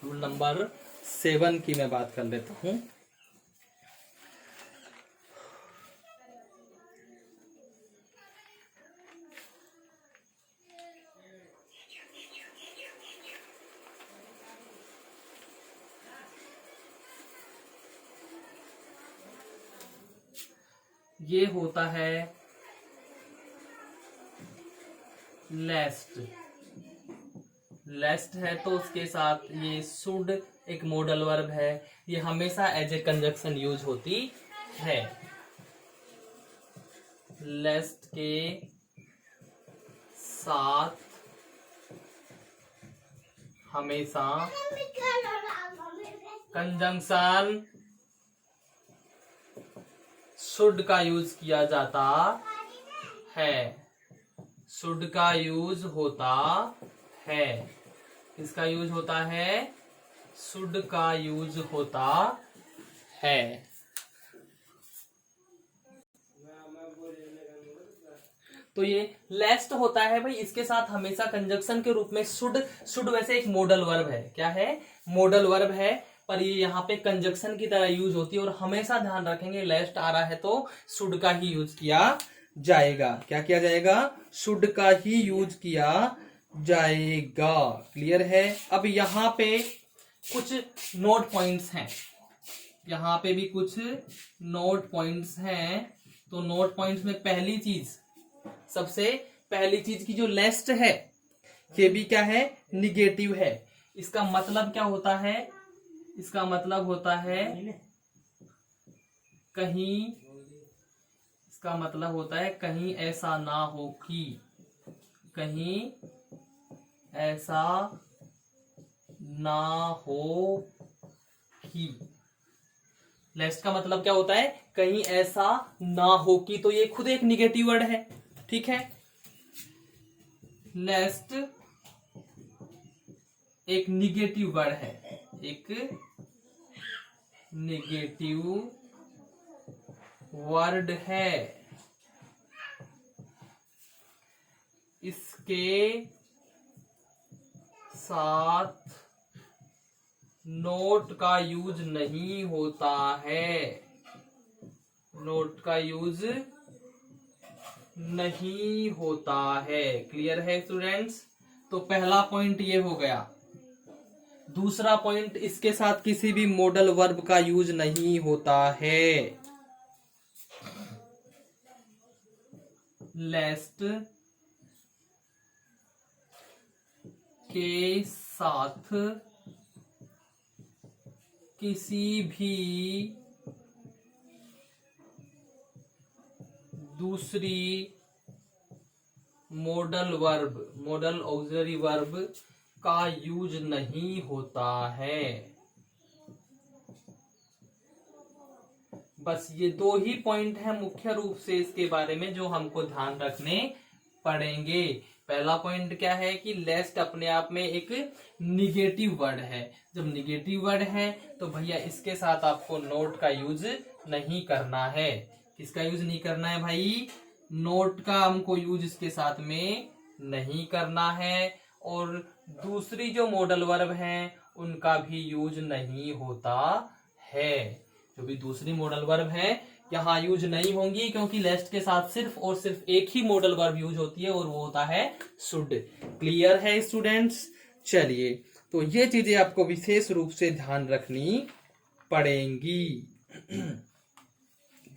रूल नंबर 7 की मैं बात कर लेता हूं। ये होता है लेस्ट। लेस्ट है तो उसके साथ ये शुड एक मॉडल वर्ब है, ये हमेशा एज ए कंजक्शन यूज होती है। लेस्ट के साथ हमेशा कंजंक्शन शुड का यूज किया जाता है। शुड का यूज होता है। किसका यूज होता है? शुड का यूज होता है। तो ये लेस्ट होता है भाई, इसके साथ हमेशा कंजक्शन के रूप में शुड। शुड वैसे एक मॉडल वर्ब है। क्या है? मॉडल वर्ब है, पर ये यहाँ पे कंजक्शन की तरह यूज होती है। और हमेशा ध्यान रखेंगे लेस्ट आ रहा है तो शुड का ही यूज किया जाएगा। क्या किया जाएगा? शुड का ही यूज किया जाएगा। क्लियर है? अब यहाँ पे कुछ नोट पॉइंट्स हैं। यहाँ पे भी कुछ नोट पॉइंट्स हैं। तो नोट पॉइंट्स में पहली चीज, सबसे पहली चीज की जो लेस्ट है ये भी क्या है? निगेटिव है। इसका मतलब क्या होता है? इसका मतलब होता है कहीं, इसका मतलब होता है कहीं ऐसा ना हो कि, कहीं ऐसा ना हो कि। लेस्ट का मतलब क्या होता है? कहीं ऐसा ना हो कि। तो ये खुद एक निगेटिव वर्ड है। ठीक है? लेस्ट एक निगेटिव वर्ड है, एक निगेटिव वर्ड है। इसके साथ नोट का यूज नहीं होता है। नोट का यूज नहीं होता है। क्लियर है स्टूडेंट्स? तो पहला पॉइंट ये हो गया। दूसरा पॉइंट, इसके साथ किसी भी मॉडल वर्ब का यूज नहीं होता है। लेस्ट के साथ किसी भी दूसरी modal verb, model auxiliary verb का यूज नहीं होता है। बस ये दो ही पॉइंट है मुख्य रूप से इसके बारे में जो हमको ध्यान रखने पड़ेंगे। पहला पॉइंट क्या है कि लेस्ट अपने आप में एक निगेटिव वर्ड है। जब निगेटिव वर्ड है तो भैया इसके साथ आपको नोट का यूज नहीं करना है। किसका यूज नहीं करना है भाई? नोट का हमको यूज इसके साथ में नहीं करना है। और दूसरी जो मॉडल वर्ब हैं उनका भी यूज नहीं होता है। जो भी दूसरी मॉडल वर्ब है यहाँ यूज नहीं होंगी, क्योंकि लेस्ट के साथ सिर्फ और सिर्फ एक ही मॉडल वर्ब यूज होती है और वो होता है शुड। क्लियर है स्टूडेंट्स? चलिए, तो ये चीजें आपको विशेष रूप से ध्यान रखनी पड़ेंगी।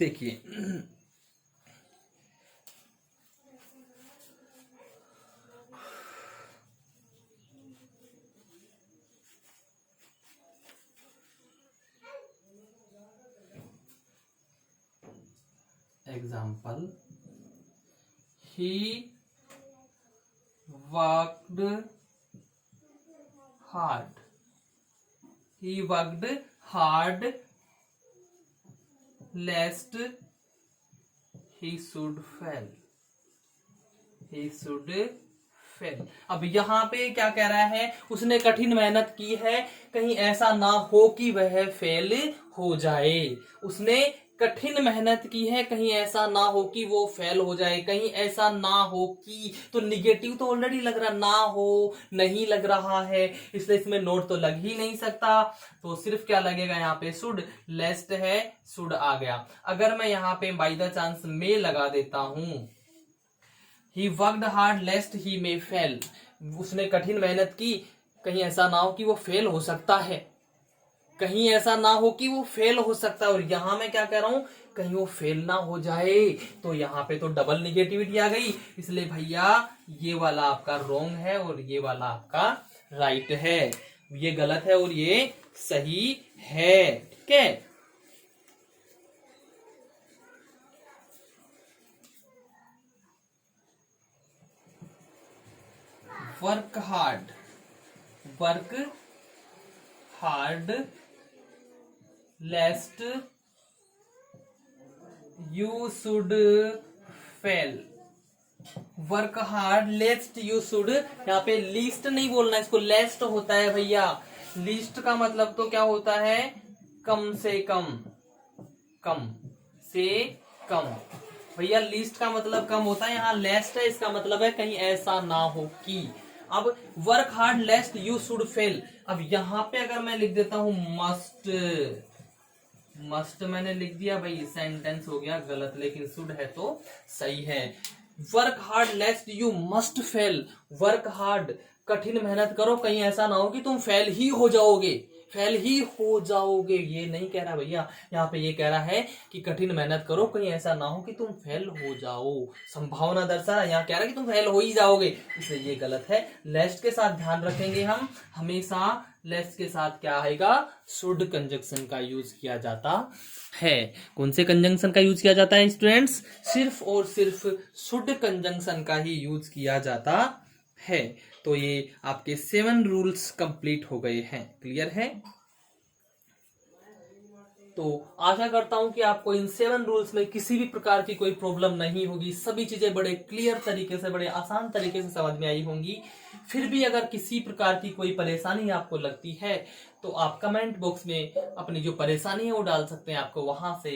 देखिए example, he worked hard, he worked hard lest he should fail, he should fail। अब यहाँ पे क्या कह रहा है, उसने कठिन मेहनत की है, कहीं ऐसा ना हो कि वह फेल हो जाए। उसने कठिन मेहनत की है, कहीं ऐसा ना हो कि वो फेल हो जाए, कहीं ऐसा ना हो कि, तो निगेटिव तो ऑलरेडी लग रहा, ना हो नहीं लग रहा है, इसलिए इसमें नोट तो लग ही नहीं सकता। तो सिर्फ क्या लगेगा यहाँ पे, शुड, लेस्ट है, शुड आ गया। अगर मैं यहाँ पे बाय द चांस में लगा देता हूं, he worked hard लेस्ट he may fail, उसने कठिन मेहनत की, कहीं ऐसा ना हो कि वो फेल हो सकता है, कहीं ऐसा ना हो कि वो फेल हो सकता है। और यहां मैं क्या कह रहा हूं, कहीं वो फेल ना हो जाए, तो यहाँ पे तो डबल निगेटिविटी आ गई, इसलिए भैया ये वाला आपका रॉन्ग है और ये वाला आपका राइट है। ये गलत है और ये सही है, ठीक है। Work hard, work hard लेस्ट you should fail, work hard लेस्ट you should, यहाँ पे लीस्ट नहीं बोलना, इसको लेस्ट होता है भैया। लीस्ट का मतलब तो क्या होता है, कम से कम, कम से कम भैया, लीस्ट का मतलब कम होता है, यहाँ लेस्ट है, इसका मतलब है कहीं ऐसा ना हो कि। अब work hard लेस्ट you should fail, अब यहां पे अगर मैं लिख देता हूं मस्ट, मस्ट मैंने लिख दिया भाई, सेंटेंस हो गया गलत, लेकिन शुड है तो सही है। Work hard लेस्ट you must fail, work hard, कठिन मेहनत करो, कहीं ऐसा ना हो कि तुम फेल ही हो जाओगे, फेल ही हो जाओगे, ये नहीं कह रहा भैया, यहाँ पे ये कह रहा है कि कठिन मेहनत करो, कहीं ऐसा ना हो कि तुम फेल हो जाओ, संभावना दर्शा रहा है, यहाँ कह रहा है कि तुम फेल हो ही जाओगे, इसलिए ये गलत है। लेस्ट के साथ ध्यान रखेंगे हम हमेशा, लेस्ट के साथ क्या आएगा, शुड कंजंक्शन का यूज किया जाता है। कौन से कंजंक्शन का यूज किया जाता है स्टूडेंट्स, सिर्फ और सिर्फ शुड कंजंक्शन का ही यूज किया जाता है। तो ये आपके 7 रूल्स कंप्लीट हो गए हैं, क्लियर है। तो आशा करता हूं कि आपको इन 7 रूल्स में किसी भी प्रकार की कोई प्रॉब्लम नहीं होगी, सभी चीजें बड़े क्लियर तरीके से, बड़े आसान तरीके से समझ में आई होंगी। फिर भी अगर किसी प्रकार की कोई परेशानी आपको लगती है तो आप कमेंट बॉक्स में अपनी जो परेशानी है वो डाल सकते हैं, आपको वहां से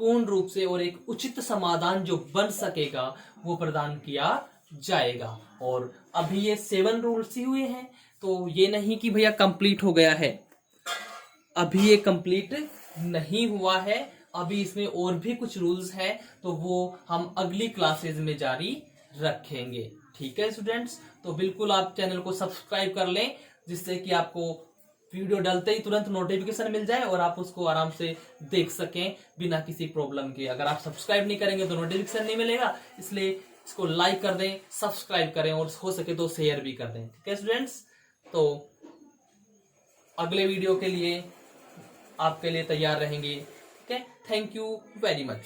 पूर्ण रूप से और एक उचित समाधान जो बन सकेगा वो प्रदान किया जाएगा। और अभी ये 7 रूल्स ही हुए हैं, तो ये नहीं कि भैया कंप्लीट हो गया है, अभी ये कंप्लीट नहीं हुआ है, अभी इसमें और भी कुछ रूल्स हैं, तो वो हम अगली क्लासेज में जारी रखेंगे, ठीक है स्टूडेंट्स। तो बिल्कुल आप चैनल को सब्सक्राइब कर लें, जिससे कि आपको वीडियो डालते ही तुरंत नोटिफिकेशन मिल जाए और आप उसको आराम से देख सकें बिना किसी प्रॉब्लम के। अगर आप सब्सक्राइब नहीं करेंगे तो नोटिफिकेशन नहीं मिलेगा, इसलिए इसको लाइक कर दें, सब्सक्राइब करें और हो सके तो शेयर भी कर दें, ठीक है स्टूडेंट्स। तो अगले वीडियो के लिए आपके लिए तैयार रहेंगे, ठीक है। Thank you very much.